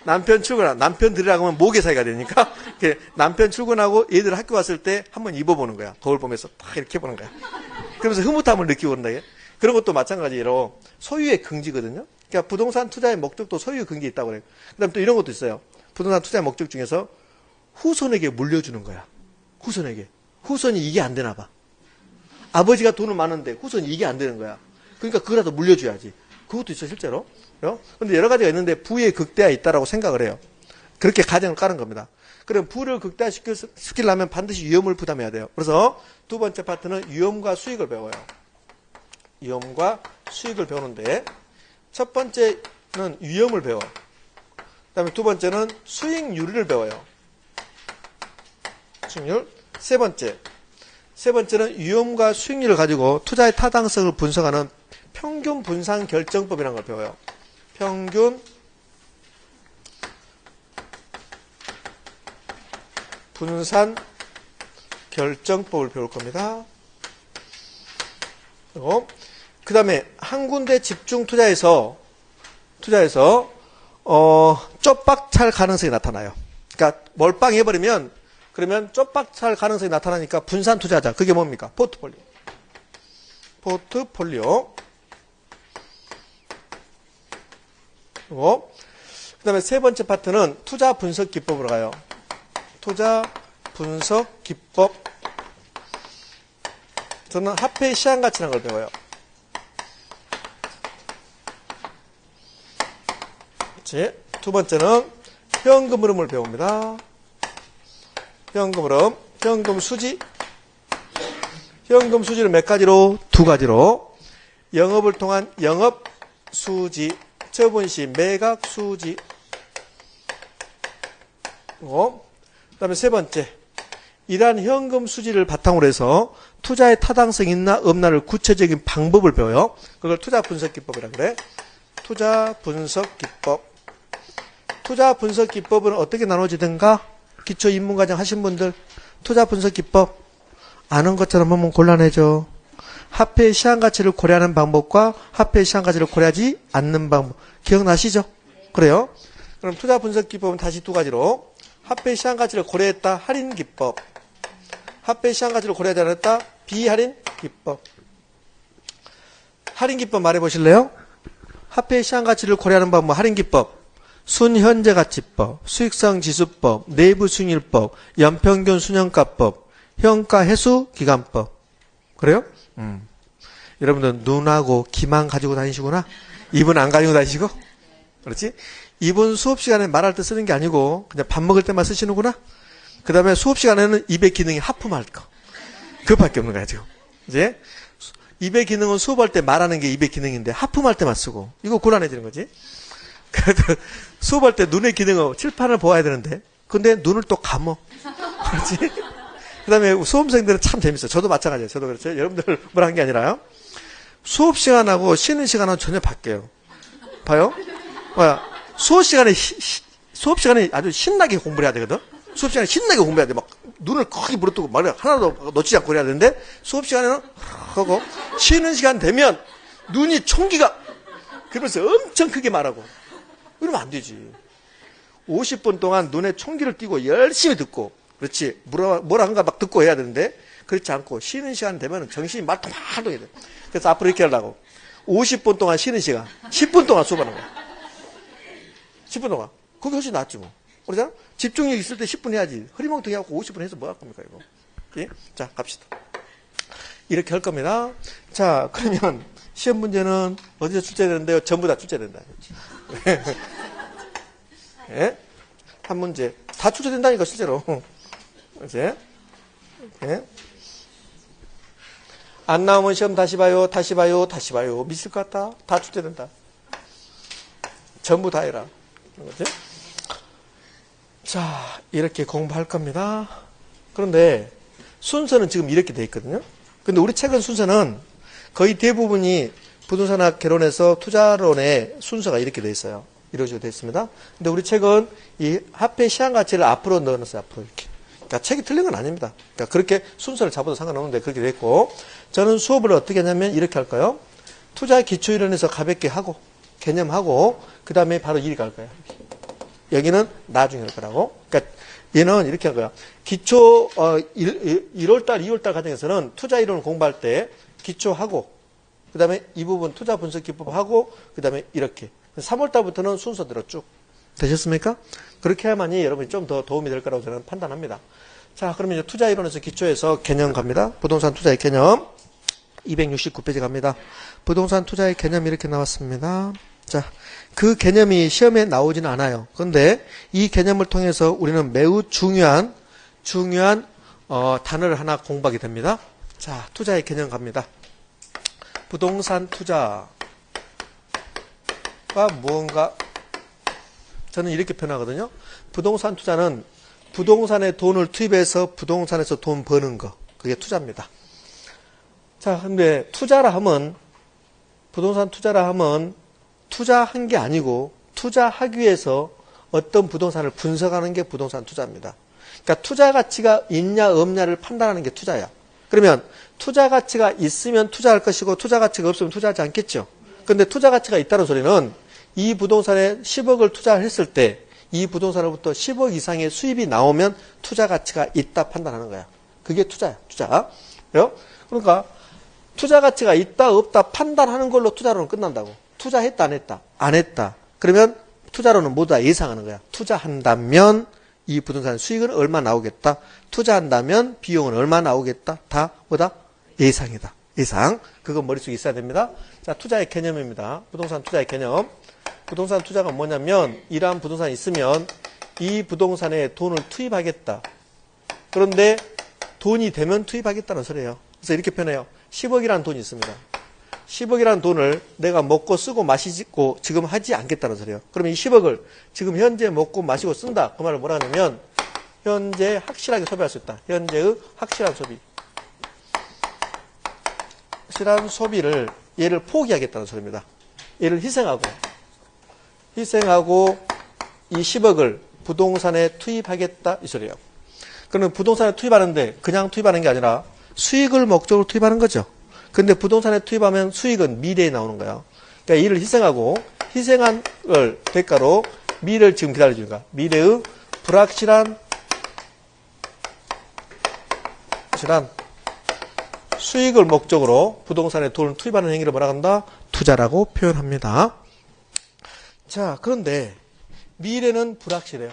남편 출근하고 남편들이라고 하면 모계 사이가 되니까 남편 출근하고 애들 학교 왔을 때 한번 입어보는 거야. 거울 보면서 딱 이렇게 보는 거야. 그러면서 흐뭇함을 느끼고 그런다. 그런 것도 마찬가지로 소유의 긍지거든요. 그러니까 부동산 투자의 목적도 소유의 긍지 있다고 그래요. 그다음 또 이런 것도 있어요. 부동산 투자의 목적 중에서 후손에게 물려주는 거야. 후손에게. 후손이 이게 안 되나 봐. 아버지가 돈은 많은데 후손이 이게 안 되는 거야. 그러니까 그거라도 물려줘야지. 그것도 있어 실제로. 그런데 여러 가지가 있는데 부의 극대화 있다라고 생각을 해요. 그렇게 가정을 까는 겁니다. 그럼 부를 극대화시키려면 반드시 위험을 부담해야 돼요. 그래서 두 번째 파트는 위험과 수익을 배워요. 위험과 수익을 배우는데 첫 번째는 위험을 배워. 그다음에 두 번째는 수익률을 배워요. 수익률. 세 번째는 위험과 수익률을 가지고 투자의 타당성을 분석하는 평균 분산 결정법이라는 걸 배워요. 평균 분산 결정법을 배울 겁니다. 그리고 그 다음에 한 군데 집중 투자해서 쪽박 찰 가능성이 나타나요. 그러니까 몰빵해버리면 그러면 쪽박 찰 가능성이 나타나니까 분산 투자하자. 그게 뭡니까? 포트폴리오. 그리고 그 다음에 세 번째 파트는 투자 분석 기법으로 가요. 투자 분석 기법. 저는 화폐의 시장 가치라는 걸 배워요. 그렇지? 두 번째는 현금 흐름을 배웁니다. 현금 흐름, 현금 수지. 현금 수지를 몇 가지로? 두 가지로. 영업을 통한 영업 수지, 처분 시 매각 수지. 그 다음에 세 번째. 이러한 현금 수지를 바탕으로 해서 투자의 타당성이 있나 없나를 구체적인 방법을 배워요. 그걸 투자 분석 기법이라 그래. 투자 분석 기법. 투자 분석 기법은 어떻게 나눠지든가? 기초 입문과정 하신 분들 투자 분석 기법 아는 것처럼 하면 곤란해져. 화폐의 시장 가치를 고려하는 방법과 화폐의 시장 가치를 고려하지 않는 방법 기억나시죠? 그래요? 그럼 투자 분석 기법은 다시 두 가지로 화폐의 시장 가치를 고려했다 할인 기법, 화폐의 시장 가치를 고려하지 않았다 비할인 기법. 할인 기법 말해 보실래요? 화폐의 시장 가치를 고려하는 방법 할인 기법. 순현재가치법, 수익성 지수법, 내부수익률법, 연평균 수년가법, 현가회수기간법. 그래요? 여러분들 눈하고 귀만 가지고 다니시구나? 입은 안 가지고 다니시고? 그렇지? 입은 수업시간에 말할 때 쓰는 게 아니고 그냥 밥 먹을 때만 쓰시는구나? 그 다음에 수업시간에는 입의 기능이 하품할 거. 그것밖에 없는 거야 지금. 이제 입의 기능은 수업할 때 말하는 게 입의 기능인데 하품할 때만 쓰고 이거 곤란해지는 거지. 그래도 수업할 때 눈의 기능을 칠판을 보아야 되는데 근데 눈을 또 감어. 그렇지? 그 다음에 수험생들은 참 재밌어요. 저도 마찬가지예요. 저도 그렇죠. 여러분들 뭐라 한 게 아니라요. 수업 시간하고 쉬는 시간은 전혀 바뀌어요. 봐요? 수업 시간에 아주 신나게 공부를 해야 되거든? 수업 시간에 신나게 공부해야 돼. 막 눈을 크게 부릅뜨고 말을 하나도 놓치지 않고 해야 되는데 수업 시간에는 하고 쉬는 시간 되면 눈이 총기가 그러면서 엄청 크게 말하고 이러면 안 되지. 50분 동안 눈에 총기를 띄고 열심히 듣고 그렇지. 뭐라 한가 막 듣고 해야 되는데 그렇지 않고 쉬는 시간 되면 정신이 말똥말똥해야 돼. 그래서 앞으로 이렇게 하려고 50분 동안 쉬는 시간 10분 동안 수업하는 거야. 10분 동안. 그게 훨씬 낫지 뭐. 그러잖아? 집중력 있을 때 10분 해야지. 흐리멍텅이 하고 50분 해서 뭐 할 겁니까, 이거? 예? 자, 갑시다. 이렇게 할 겁니다. 자, 그러면 시험 문제는 어디서 출제되는데요? 전부 다 출제된다. 예? 한 문제. 다 출제된다니까, 실제로. 이제. 예? 안 나오면 시험 다시 봐요, 다시 봐요, 다시 봐요. 미칠 것 같다? 다 출제된다. 전부 다 해라. 그렇지? 자, 이렇게 공부할 겁니다. 그런데 순서는 지금 이렇게 돼 있거든요. 근데 우리 책은 순서는 거의 대부분이 부동산학 개론에서 투자론의 순서가 이렇게 돼 있어요. 이루어지게 돼 있습니다. 근데 우리 책은 이 합해 시한 가치를 앞으로 넣어놨어요. 앞으로 이렇게. 그러니까 책이 틀린 건 아닙니다. 그러니까 그렇게 순서를 잡아도 상관없는데 그렇게 돼 있고, 저는 수업을 어떻게 하냐면 이렇게 할까요? 투자 기초 이론에서 가볍게 하고 개념하고 그 다음에 바로 일 갈 거예요. 여기는 나중에 할 거라고. 그러니까 얘는 이렇게 할 거야. 기초 1월달, 2월달 과정에서는 투자 이론을 공부할 때 기초하고 그 다음에 이 부분 투자 분석 기법하고 그 다음에 이렇게 3월달부터는 순서대로 쭉 되셨습니까? 그렇게 해야만이 여러분이 좀 더 도움이 될 거라고 저는 판단합니다. 자, 그러면 이제 투자 이론에서 기초해서 개념 갑니다. 부동산 투자의 개념 269페이지 갑니다. 부동산 투자의 개념 이렇게 나왔습니다. 자, 그 개념이 시험에 나오지는 않아요. 그런데 이 개념을 통해서 우리는 매우 중요한 단어를 하나 공부하게 됩니다. 자, 투자의 개념 갑니다. 부동산 투자가 무언가, 저는 이렇게 표현하거든요. 부동산 투자는 부동산에 돈을 투입해서 부동산에서 돈 버는 거, 그게 투자입니다. 자, 근데 투자라 하면, 부동산 투자라 하면 투자한 게 아니고 투자하기 위해서 어떤 부동산을 분석하는 게 부동산 투자입니다. 그러니까 투자 가치가 있냐 없냐를 판단하는 게 투자야. 그러면 투자 가치가 있으면 투자할 것이고 투자 가치가 없으면 투자하지 않겠죠. 그런데 투자 가치가 있다는 소리는 이 부동산에 10억을 투자했을 때 이 부동산으로부터 10억 이상의 수입이 나오면 투자 가치가 있다 판단하는 거야. 그게 투자야. 투자. 그러니까 투자 가치가 있다 없다 판단하는 걸로 투자로는 끝난다고. 투자했다 안 했다? 안 했다. 그러면 투자로는 모두 다 예상하는 거야. 투자한다면 이 부동산 수익은 얼마 나오겠다. 투자한다면 비용은 얼마 나오겠다. 다 뭐다? 예상이다. 예상. 그건 머릿속에 있어야 됩니다. 자, 투자의 개념입니다. 부동산 투자의 개념. 부동산 투자가 뭐냐면 이러한 부동산이 있으면 이 부동산에 돈을 투입하겠다. 그런데 돈이 되면 투입하겠다는 소리예요. 그래서 이렇게 표현해요. 10억이라는 돈이 있습니다. 10억이라는 돈을 내가 먹고 쓰고 마시고 지금 하지 않겠다는 소리예요. 그러면 이 10억을 지금 현재 먹고 마시고 쓴다. 그 말을 뭐라 하냐면 현재 확실하게 소비할 수 있다. 현재의 확실한 소비. 확실한 소비를 얘를 포기하겠다는 소리입니다. 얘를 희생하고 이 10억을 부동산에 투입하겠다 이 소리예요. 그러면 부동산에 투입하는데 그냥 투입하는 게 아니라 수익을 목적으로 투입하는 거죠. 근데 부동산에 투입하면 수익은 미래에 나오는 거예요. 그러니까 이를 희생한 걸 대가로 미래를 지금 기다려주는 거야. 미래의 불확실한 수익을 목적으로 부동산에 돈을 투입하는 행위를 뭐라 한다? 투자라고 표현합니다. 자, 그런데 미래는 불확실해요.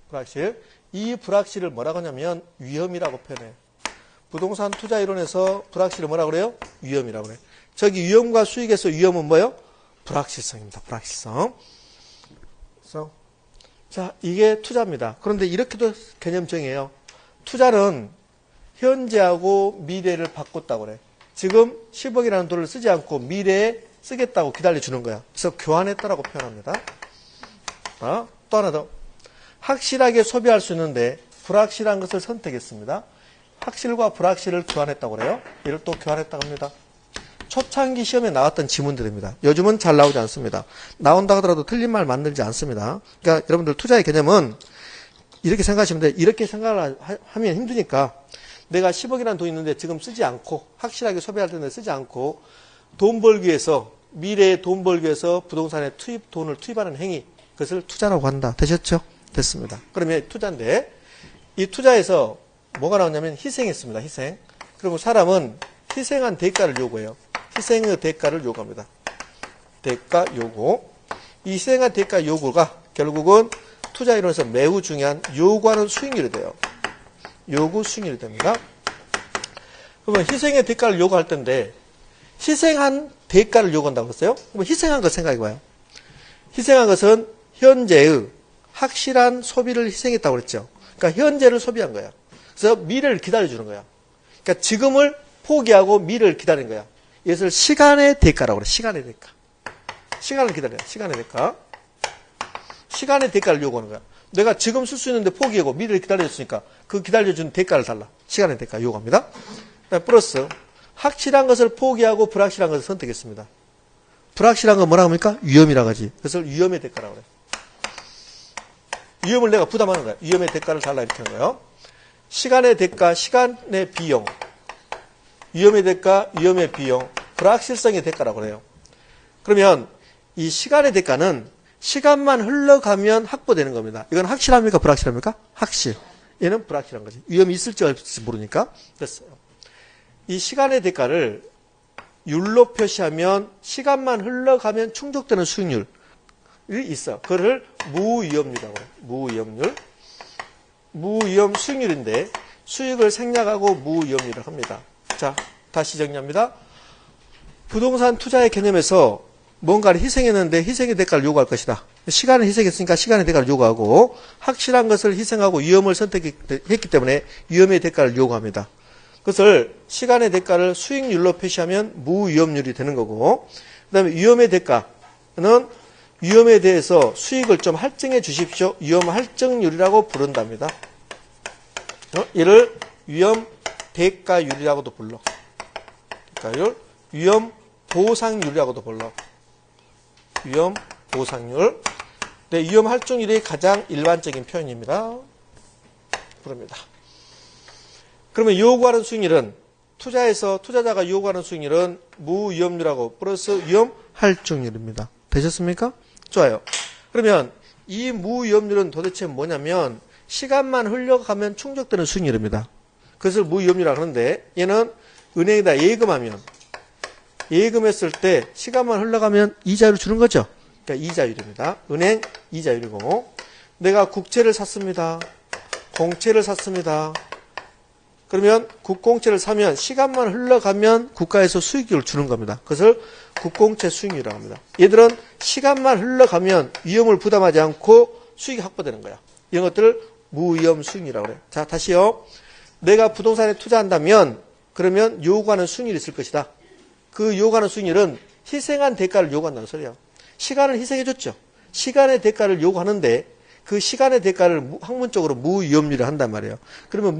불확실. 이 불확실을 뭐라고 하냐면 위험이라고 표현해요. 부동산 투자 이론에서 불확실을 뭐라고 그래요? 위험이라고 그래요. 저기 위험과 수익에서 위험은 뭐예요? 불확실성입니다. 불확실성. 그래서 자, 이게 투자입니다. 그런데 이렇게도 개념 정해요. 투자는 현재하고 미래를 바꿨다고 그래. 지금 10억이라는 돈을 쓰지 않고 미래에 쓰겠다고 기다려주는 거야. 그래서 교환했다라고 표현합니다. 또 하나 더. 확실하게 소비할 수 있는데 불확실한 것을 선택했습니다. 확실과 불확실을 교환했다고 그래요. 이를 또 교환했다고 합니다. 초창기 시험에 나왔던 지문들입니다. 요즘은 잘 나오지 않습니다. 나온다 하더라도 틀린 말 만들지 않습니다. 그러니까 여러분들 투자의 개념은 이렇게 생각하시면 돼요. 이렇게 생각을 하면 힘드니까 내가 10억이라는 돈이 있는데 지금 쓰지 않고 확실하게 소비할 텐데 쓰지 않고 돈 벌기 위해서 미래에 돈 벌기 위해서 부동산에 돈을 투입하는 행위, 그것을 투자라고 한다. 되셨죠? 됐습니다. 그러면 투자인데 이 투자에서 뭐가 나오냐면 희생했습니다. 희생. 그리고 사람은 희생한 대가를 요구해요. 희생의 대가를 요구합니다. 대가 요구. 이 희생한 대가 요구가 결국은 투자 이론에서 매우 중요한 요구하는 수익률이 돼요. 요구 수익률이 됩니다. 그러면 희생의 대가를 요구할 텐데 희생한 대가를 요구한다고 했어요. 그럼 희생한 것 생각해봐요. 희생한 것은 현재의 확실한 소비를 희생했다고 그랬죠. 그러니까 현재를 소비한 거야. 그래서 미래를 기다려주는 거야. 그러니까 지금을 포기하고 미래를 기다리는 거야. 이것을 시간의 대가라고 그래. 시간의 대가. 시간을 기다려. 시간의 대가. 시간의 대가를 요구하는 거야. 내가 지금 쓸 수 있는데 포기하고 미래를 기다려줬으니까 그 기다려준 대가를 달라. 시간의 대가 요구합니다. 플러스 확실한 것을 포기하고 불확실한 것을 선택했습니다. 불확실한 건 뭐라고 합니까? 위험이라고 하지. 그래서 위험의 대가라고 그래. 위험을 내가 부담하는 거야. 위험의 대가를 달라 이렇게 하는 거예요. 시간의 대가, 시간의 비용. 위험의 대가, 위험의 비용. 불확실성의 대가라고 그래요. 그러면 이 시간의 대가는 시간만 흘러가면 확보되는 겁니다. 이건 확실합니까? 불확실합니까? 확실. 얘는 불확실한 거지. 위험이 있을지 없을지 모르니까. 됐어요. 이 시간의 대가를 율로 표시하면 시간만 흘러가면 충족되는 수익률이 있어. 그걸 무위험률이라고 해요. 무위험률. 무위험 수익률인데 수익을 생략하고 무위험률을 합니다. 자, 다시 정리합니다. 부동산 투자의 개념에서 뭔가를 희생했는데 희생의 대가를 요구할 것이다. 시간을 희생했으니까 시간의 대가를 요구하고 확실한 것을 희생하고 위험을 선택했기 때문에 위험의 대가를 요구합니다. 그것을 시간의 대가를 수익률로 표시하면 무위험률이 되는 거고 그 다음에 위험의 대가는 위험에 대해서 수익을 좀 할증해 주십시오. 위험 할증률이라고 부른답니다. 이를 위험 대가율이라고도 불러. 대가율, 위험 보상률이라고도 불러. 위험 보상률. 네, 위험 할증률이 가장 일반적인 표현입니다. 부릅니다. 그러면 요구하는 수익률은 투자자가 요구하는 수익률은 무위험률하고 플러스 위험 할증률입니다. 되셨습니까? 좋아요. 그러면 이 무위험률은 도대체 뭐냐면 시간만 흘러가면 충족되는 수익률입니다. 그것을 무위험률이라고 하는데 얘는 은행에다 예금했을 때 시간만 흘러가면 이자율을 주는 거죠. 그러니까 이자율입니다. 은행 이자율이고 내가 국채를 샀습니다. 공채를 샀습니다. 그러면 국공채를 사면 시간만 흘러가면 국가에서 수익률을 주는 겁니다. 그것을 국공채 수익률이라고 합니다. 얘들은 시간만 흘러가면 위험을 부담하지 않고 수익이 확보되는 거야. 이런 것들을 무위험 수익률이라고 그래요. 자, 다시요. 내가 부동산에 투자한다면 그러면 요구하는 수익률이 있을 것이다. 그 요구하는 수익률은 희생한 대가를 요구한다는 소리야. 시간을 희생해줬죠. 시간의 대가를 요구하는데 그 시간의 대가를 학문적으로 무위험률을 한단 말이에요. 그러면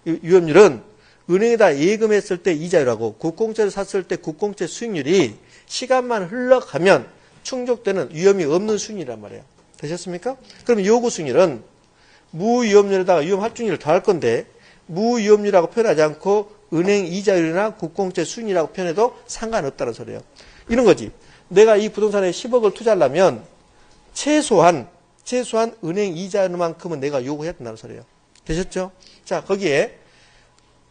위험률은 은행에다 예금했을 때 이자율하고 국공채를 샀을 때 국공채 수익률이 시간만 흘러가면 충족되는 위험이 없는 수익률이란 말이에요. 되셨습니까? 그럼 요구 수익률은 무위험률에다가 위험 할증률을 더할 건데 무위험률이라고 표현하지 않고 은행 이자율이나 국공채 수익률이라고 표현해도 상관없다는 소리예요. 이런 거지. 내가 이 부동산에 10억을 투자하려면 최소한 은행 이자율만큼은 내가 요구해야 된다는 소리예요. 되셨죠? 자, 거기에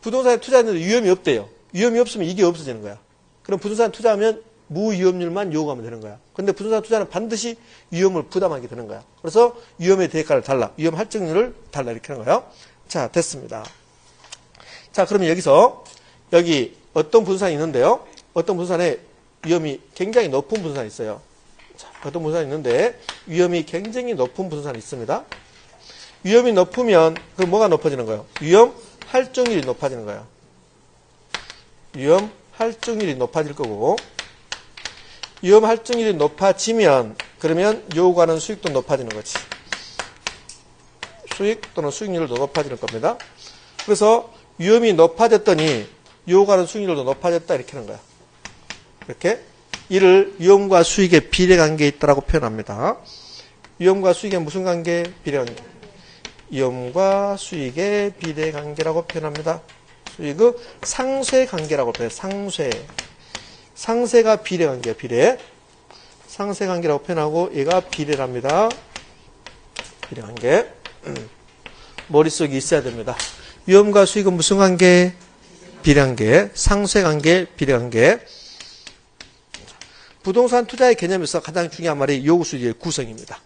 부동산에 투자했는데 위험이 없대요. 위험이 없으면 이게 없어지는 거야. 그럼 부동산 투자하면 무위험률만 요구하면 되는 거야. 그런데 부동산 투자는 반드시 위험을 부담하게 되는 거야. 그래서 위험의 대가를 달라. 위험 할증률을 달라. 이렇게 하는 거예요. 자, 됐습니다. 자, 그러면 여기 어떤 부동산이 있는데요. 어떤 부동산에 위험이 굉장히 높은 부동산이 있어요. 자, 어떤 부동산이 있는데 위험이 굉장히 높은 부동산이 있습니다. 위험이 높으면 그럼 뭐가 높아지는 거예요? 위험 할증률이 높아지는 거예요. 위험 할증률이 높아질 거고 위험 할증률이 높아지면 그러면 요구하는 수익도 높아지는 거지. 수익 또는 수익률도 높아지는 겁니다. 그래서 위험이 높아졌더니 요구하는 수익률도 높아졌다 이렇게 하는 거야. 이렇게 이를 위험과 수익의 비례관계에 있다라고 표현합니다. 위험과 수익의 무슨 관계? 비례관계. 위험과 수익의 비례관계라고 표현합니다. 수익의 상쇄관계라고 표현해요. 상쇄가 비례관계예요. 비례. 상쇄관계라고 표현하고 얘가 비례랍니다. 비례관계. 머릿속에 있어야 됩니다. 위험과 수익은 무슨 관계? 비례관계. 상쇄관계, 비례관계. 부동산 투자의 개념에서 가장 중요한 말이 요구수익의 구성입니다.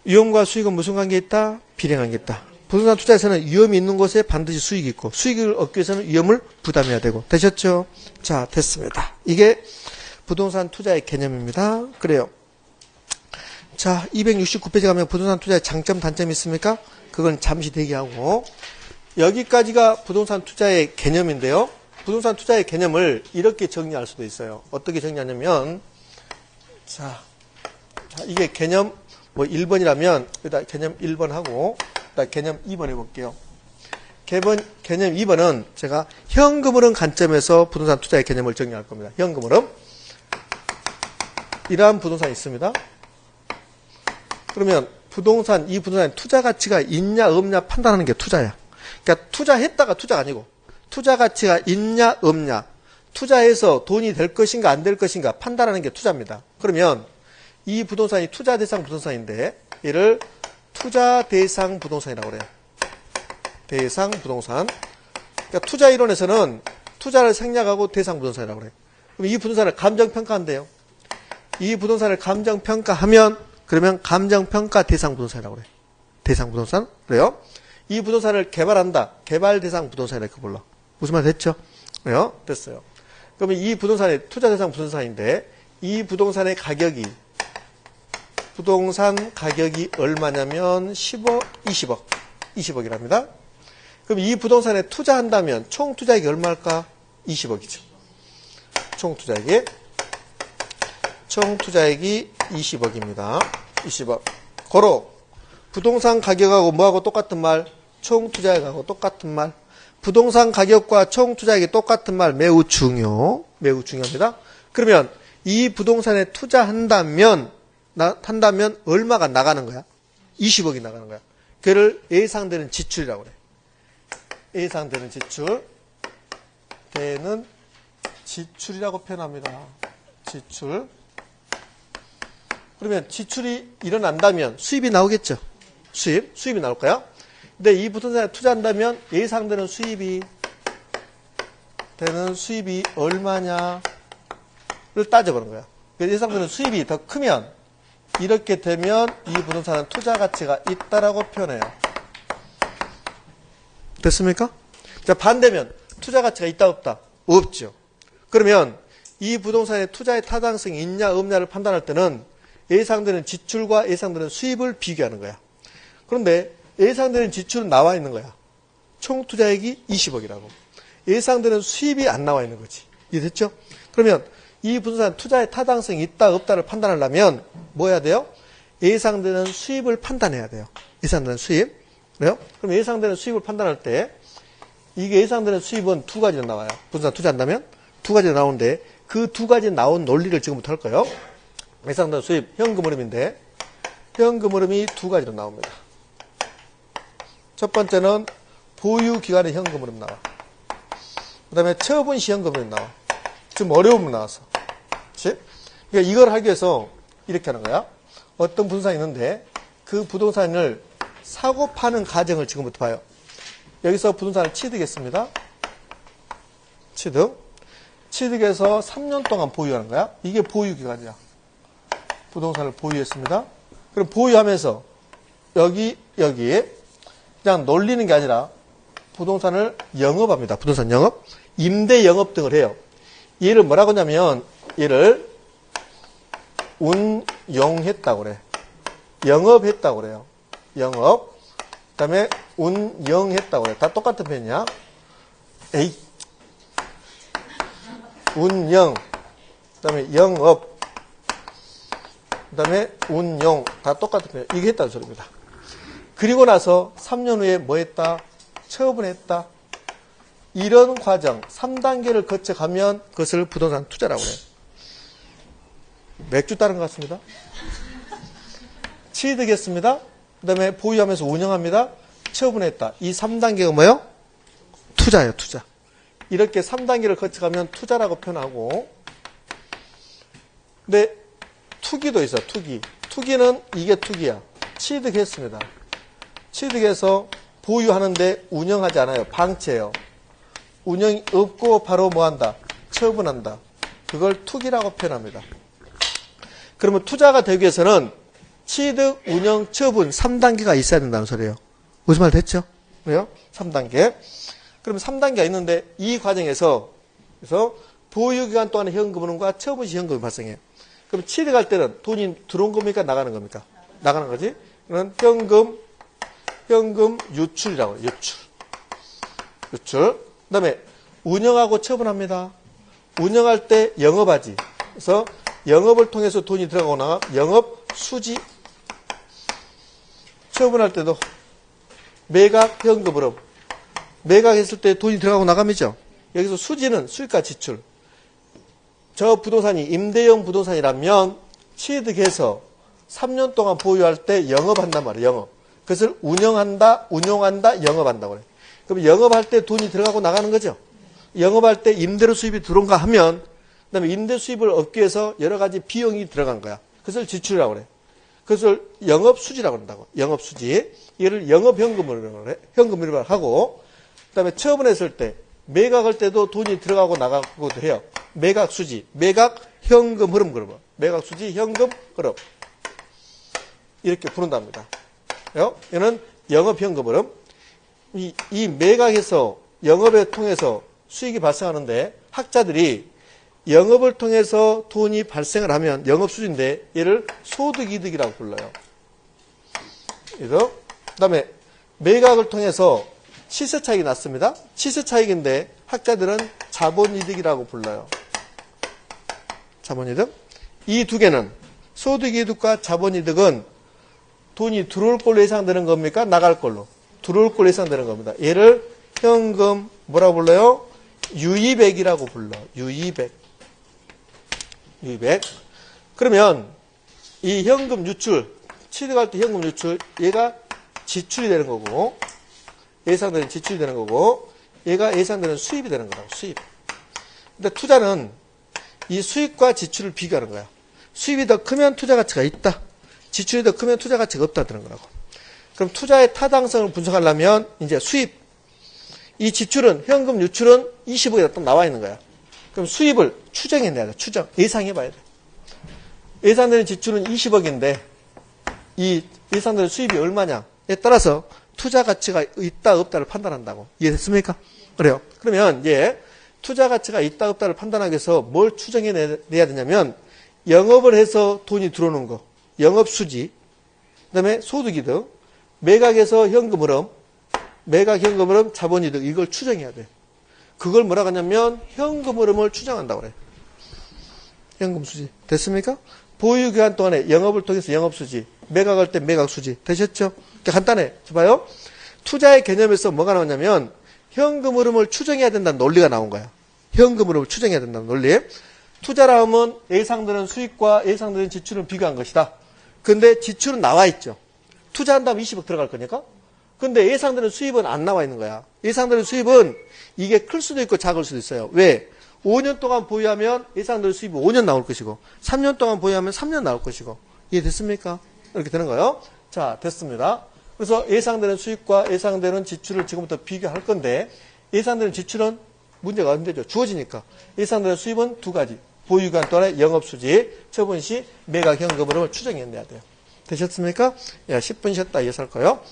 위험과 수익은 무슨 관계에 있다? 비례관계에 있다. 부동산 투자에서는 위험이 있는 곳에 반드시 수익이 있고 수익을 얻기 위해서는 위험을 부담해야 되고. 되셨죠? 자, 됐습니다. 이게 부동산 투자의 개념입니다. 그래요. 자, 269페이지 가면 부동산 투자의 장점, 단점이 있습니까? 그건 잠시 대기하고. 여기까지가 부동산 투자의 개념인데요. 부동산 투자의 개념을 이렇게 정리할 수도 있어요. 어떻게 정리하냐면, 자 이게 개념 뭐 1번이라면, 일단 개념 1번 하고, 일단 개념 2번 해볼게요. 개념 2번은 제가 현금 흐름 관점에서 부동산 투자의 개념을 정리할 겁니다. 현금 흐름. 이러한 부동산이 있습니다. 그러면 이 부동산의 투자 가치가 있냐 없냐 판단하는 게 투자야. 그러니까 투자했다가 투자가 아니고 투자 가치가 있냐 없냐, 투자해서 돈이 될 것인가 안 될 것인가 판단하는 게 투자입니다. 그러면 이 부동산이 투자 대상 부동산인데 얘를 투자 대상 부동산이라고 그래요. 대상 부동산. 그러니까 투자 이론에서는 투자를 생략하고 대상 부동산이라고 그래요. 그럼 이 부동산을 감정평가한대요. 이 부동산을 감정평가하면 그러면 감정평가 대상 부동산이라고 그래요. 대상 부동산. 그래요. 이 부동산을 개발한다. 개발 대상 부동산이라 이렇게 불러. 무슨 말 됐죠? 그래요. 됐어요. 그러면 이 부동산의 투자 대상 부동산인데 이 부동산의 가격이 부동산 가격이 얼마냐면 10억, 20억. 20억이랍니다. 그럼 이 부동산에 투자한다면 총 투자액이 얼마일까? 20억이죠. 총 투자액이 20억입니다. 20억. 고로 부동산 가격하고 뭐하고 똑같은 말? 총 투자액하고 똑같은 말. 부동산 가격과 총 투자액이 똑같은 말 매우 중요합니다. 그러면 이 부동산에 투자한다면 얼마가 나가는 거야? 20억이 나가는 거야. 그를 예상되는 지출이라고 그래. 예상되는 지출. 되는 지출이라고 표현합니다. 지출. 그러면 지출이 일어난다면 수입이 나오겠죠. 수입이 나올까요? 근데 이 부동산에 투자한다면 예상되는 수입이 얼마냐를 따져보는 거야. 예상되는 수입이 더 크면 이렇게 되면 이 부동산은 투자 가치가 있다라고 표현해요. 됐습니까? 자, 반대면 투자 가치가 있다 없다? 없죠. 그러면 이 부동산의 투자의 타당성이 있냐 없냐를 판단할 때는 예상되는 지출과 예상되는 수입을 비교하는 거야. 그런데 예상되는 지출은 나와 있는 거야. 총 투자액이 20억이라고. 예상되는 수입이 안 나와 있는 거지. 이해됐죠? 그러면 이 부동산 투자의 타당성이 있다 없다를 판단하려면 뭐 해야 돼요? 예상되는 수입을 판단해야 돼요. 예상되는 수입. 그래요? 그럼 예상되는 수입을 판단할 때 이게 예상되는 수입은 두 가지로 나와요. 부동산 투자한다면 두 가지로 나오는데 그 두 가지 나온 논리를 지금부터 할 거예요. 예상되는 수입, 현금 흐름인데 현금 흐름이 두 가지로 나옵니다. 첫 번째는 보유 기간의 현금 흐름 나와. 그 다음에 처분 시 현금 흐름 나와. 좀 어려움이 나와서. 그치? 그러니까 이걸 하기 위해서 이렇게 하는 거야. 어떤 부동산이 있는데 그 부동산을 사고 파는 과정을 지금부터 봐요. 여기서 부동산을 취득했습니다. 취득해서 3년 동안 보유하는 거야. 이게 보유 기간이야. 부동산을 보유했습니다. 그럼 보유하면서 여기에 그냥 놀리는 게 아니라 부동산을 영업합니다. 부동산 영업, 임대 영업 등을 해요. 얘를 뭐라고 하냐면 얘를 운용했다고 그래. 영업했다고 그래요. 영업. 그 다음에 운영했다고 그래. 다 똑같은 표현이야. 운영. 그 다음에 영업. 그 다음에 운용. 다 똑같은 표현. 이게 했다는 소리입니다. 그리고 나서 3년 후에 뭐 했다? 처분했다. 이런 과정 3단계를 거쳐가면 그것을 부동산 투자라고 해요. 맥주 따른 것 같습니다. 취득했습니다. 그 다음에 보유하면서 운영합니다. 처분했다. 이 3단계가 뭐예요? 투자예요. 투자. 이렇게 3단계를 거쳐가면 투자라고 표현하고, 근데 투기도 있어. 투기는 이게 투기야. 취득했습니다. 취득해서 보유하는데 운영하지 않아요. 방치해요. 운영이 없고 바로 뭐한다? 처분한다. 그걸 투기라고 표현합니다. 그러면 투자가 되기 위해서는 취득, 운영, 처분 3단계가 있어야 된다는 소리예요. 무슨 말 됐죠? 왜요? 3단계. 그러면 3단계가 있는데 이 과정에서 그래서 보유기간 동안의 현금흐름과 처분 시 현금이 발생해요. 그럼 취득할 때는 돈이 들어온 겁니까? 나가는 겁니까? 나가는 거지. 그러면 현금 유출이라고 해요. 유출. 그 다음에 운영하고 처분합니다. 운영할 때 영업하지. 그래서 영업을 통해서 돈이 들어가거나 영업 수지. 처분할 때도 매각 현금 흐름. 매각했을 때 돈이 들어가고 나가면죠. 여기서 수지는 수익과 지출. 저 부동산이 임대형 부동산이라면 취득해서 3년 동안 보유할 때 영업한단 말이에요. 영업. 그것을 운영한다, 영업한다고 그래요. 그럼 영업할 때 돈이 들어가고 나가는 거죠. 영업할 때 임대료 수입이 들어온가 하면 그다음에 임대 수입을 얻기 위해서 여러 가지 비용이 들어간 거야. 그것을 지출이라고 그래. 그것을 영업수지라고 한다고. 영업수지. 이를 영업현금으로 하고 그다음에 처분했을 때 매각할 때도 돈이 들어가고 나가고도 해요. 매각수지, 매각현금 흐름 그러면 매각수지, 현금 흐름 이렇게 부른답니다. 얘는 영업현금 흐름. 이 매각에서 영업에 통해서 수익이 발생하는데 학자들이 영업을 통해서 돈이 발생을 하면 영업수지인데 얘를 소득이득이라고 불러요. 그래서 그다음에 매각을 통해서 시세차익이 났습니다. 시세차익인데 학자들은 자본이득이라고 불러요. 자본이득. 이 두 개는 소득이득과 자본이득은 돈이 들어올 걸로 예상되는 겁니까? 나갈 걸로? 들어올 걸로 예상되는 겁니다. 얘를 현금 뭐라고 불러요? 유의백이라고 불러. 유의백. 그러면 이 현금 유출, 취득할 때 현금 유출, 얘가 지출이 되는 거고 예상되는 지출이 되는 거고 얘가 예상되는 수입이 되는 거라고. 수입. 근데 투자는 이 수입과 지출을 비교하는 거야. 수입이 더 크면 투자 가치가 있다. 지출이 더 크면 투자 가치가 없다는 거라고. 그럼 투자의 타당성을 분석하려면 이제 수입, 이 지출은 현금 유출은 20억이다 딱 나와 있는 거야. 그럼 수입을 추정해내야 돼. 추정. 예상해봐야 돼. 예상되는 지출은 20억인데 이 예상되는 수입이 얼마냐에 따라서 투자 가치가 있다 없다를 판단한다고. 이해됐습니까? 그래요. 그러면 이제 투자 가치가 있다 없다를 판단하기 위해서 뭘 추정해내야 되냐면 영업을 해서 돈이 들어오는 거, 영업수지, 그 다음에 소득이득, 매각에서 현금 흐름, 매각 현금 흐름, 자본이득 이걸 추정해야 돼. 그걸 뭐라고 하냐면 현금 흐름을 추정한다고 그래. 현금수지. 됐습니까? 보유기간 동안에 영업을 통해서 영업수지, 매각할 때 매각수지. 되셨죠? 간단해. 봐요. 투자의 개념에서 뭐가 나오냐면 현금 흐름을 추정해야 된다는 논리가 나온 거야. 현금 흐름을 추정해야 된다는 논리. 투자라 하면 예상되는 수익과 예상되는 지출을 비교한 것이다. 근데 지출은 나와 있죠. 투자한다면 20억 들어갈 거니까. 근데 예상되는 수입은 안 나와 있는 거야. 예상되는 수입은 이게 클 수도 있고 작을 수도 있어요. 왜? 5년 동안 보유하면 예상되는 수입이 5년 나올 것이고 3년 동안 보유하면 3년 나올 것이고. 이해됐습니까? 이렇게 되는 거예요. 자, 됐습니다. 그래서 예상되는 수입과 예상되는 지출을 지금부터 비교할 건데 예상되는 지출은 문제가 안 되죠. 주어지니까. 예상되는 수입은 두 가지. 보유기간 동안의 영업수지, 처분 시 매각 현금 흐름을 추정해내야 돼요. 되셨습니까? 야, 10분 쉬었다 이어서 할 거예요.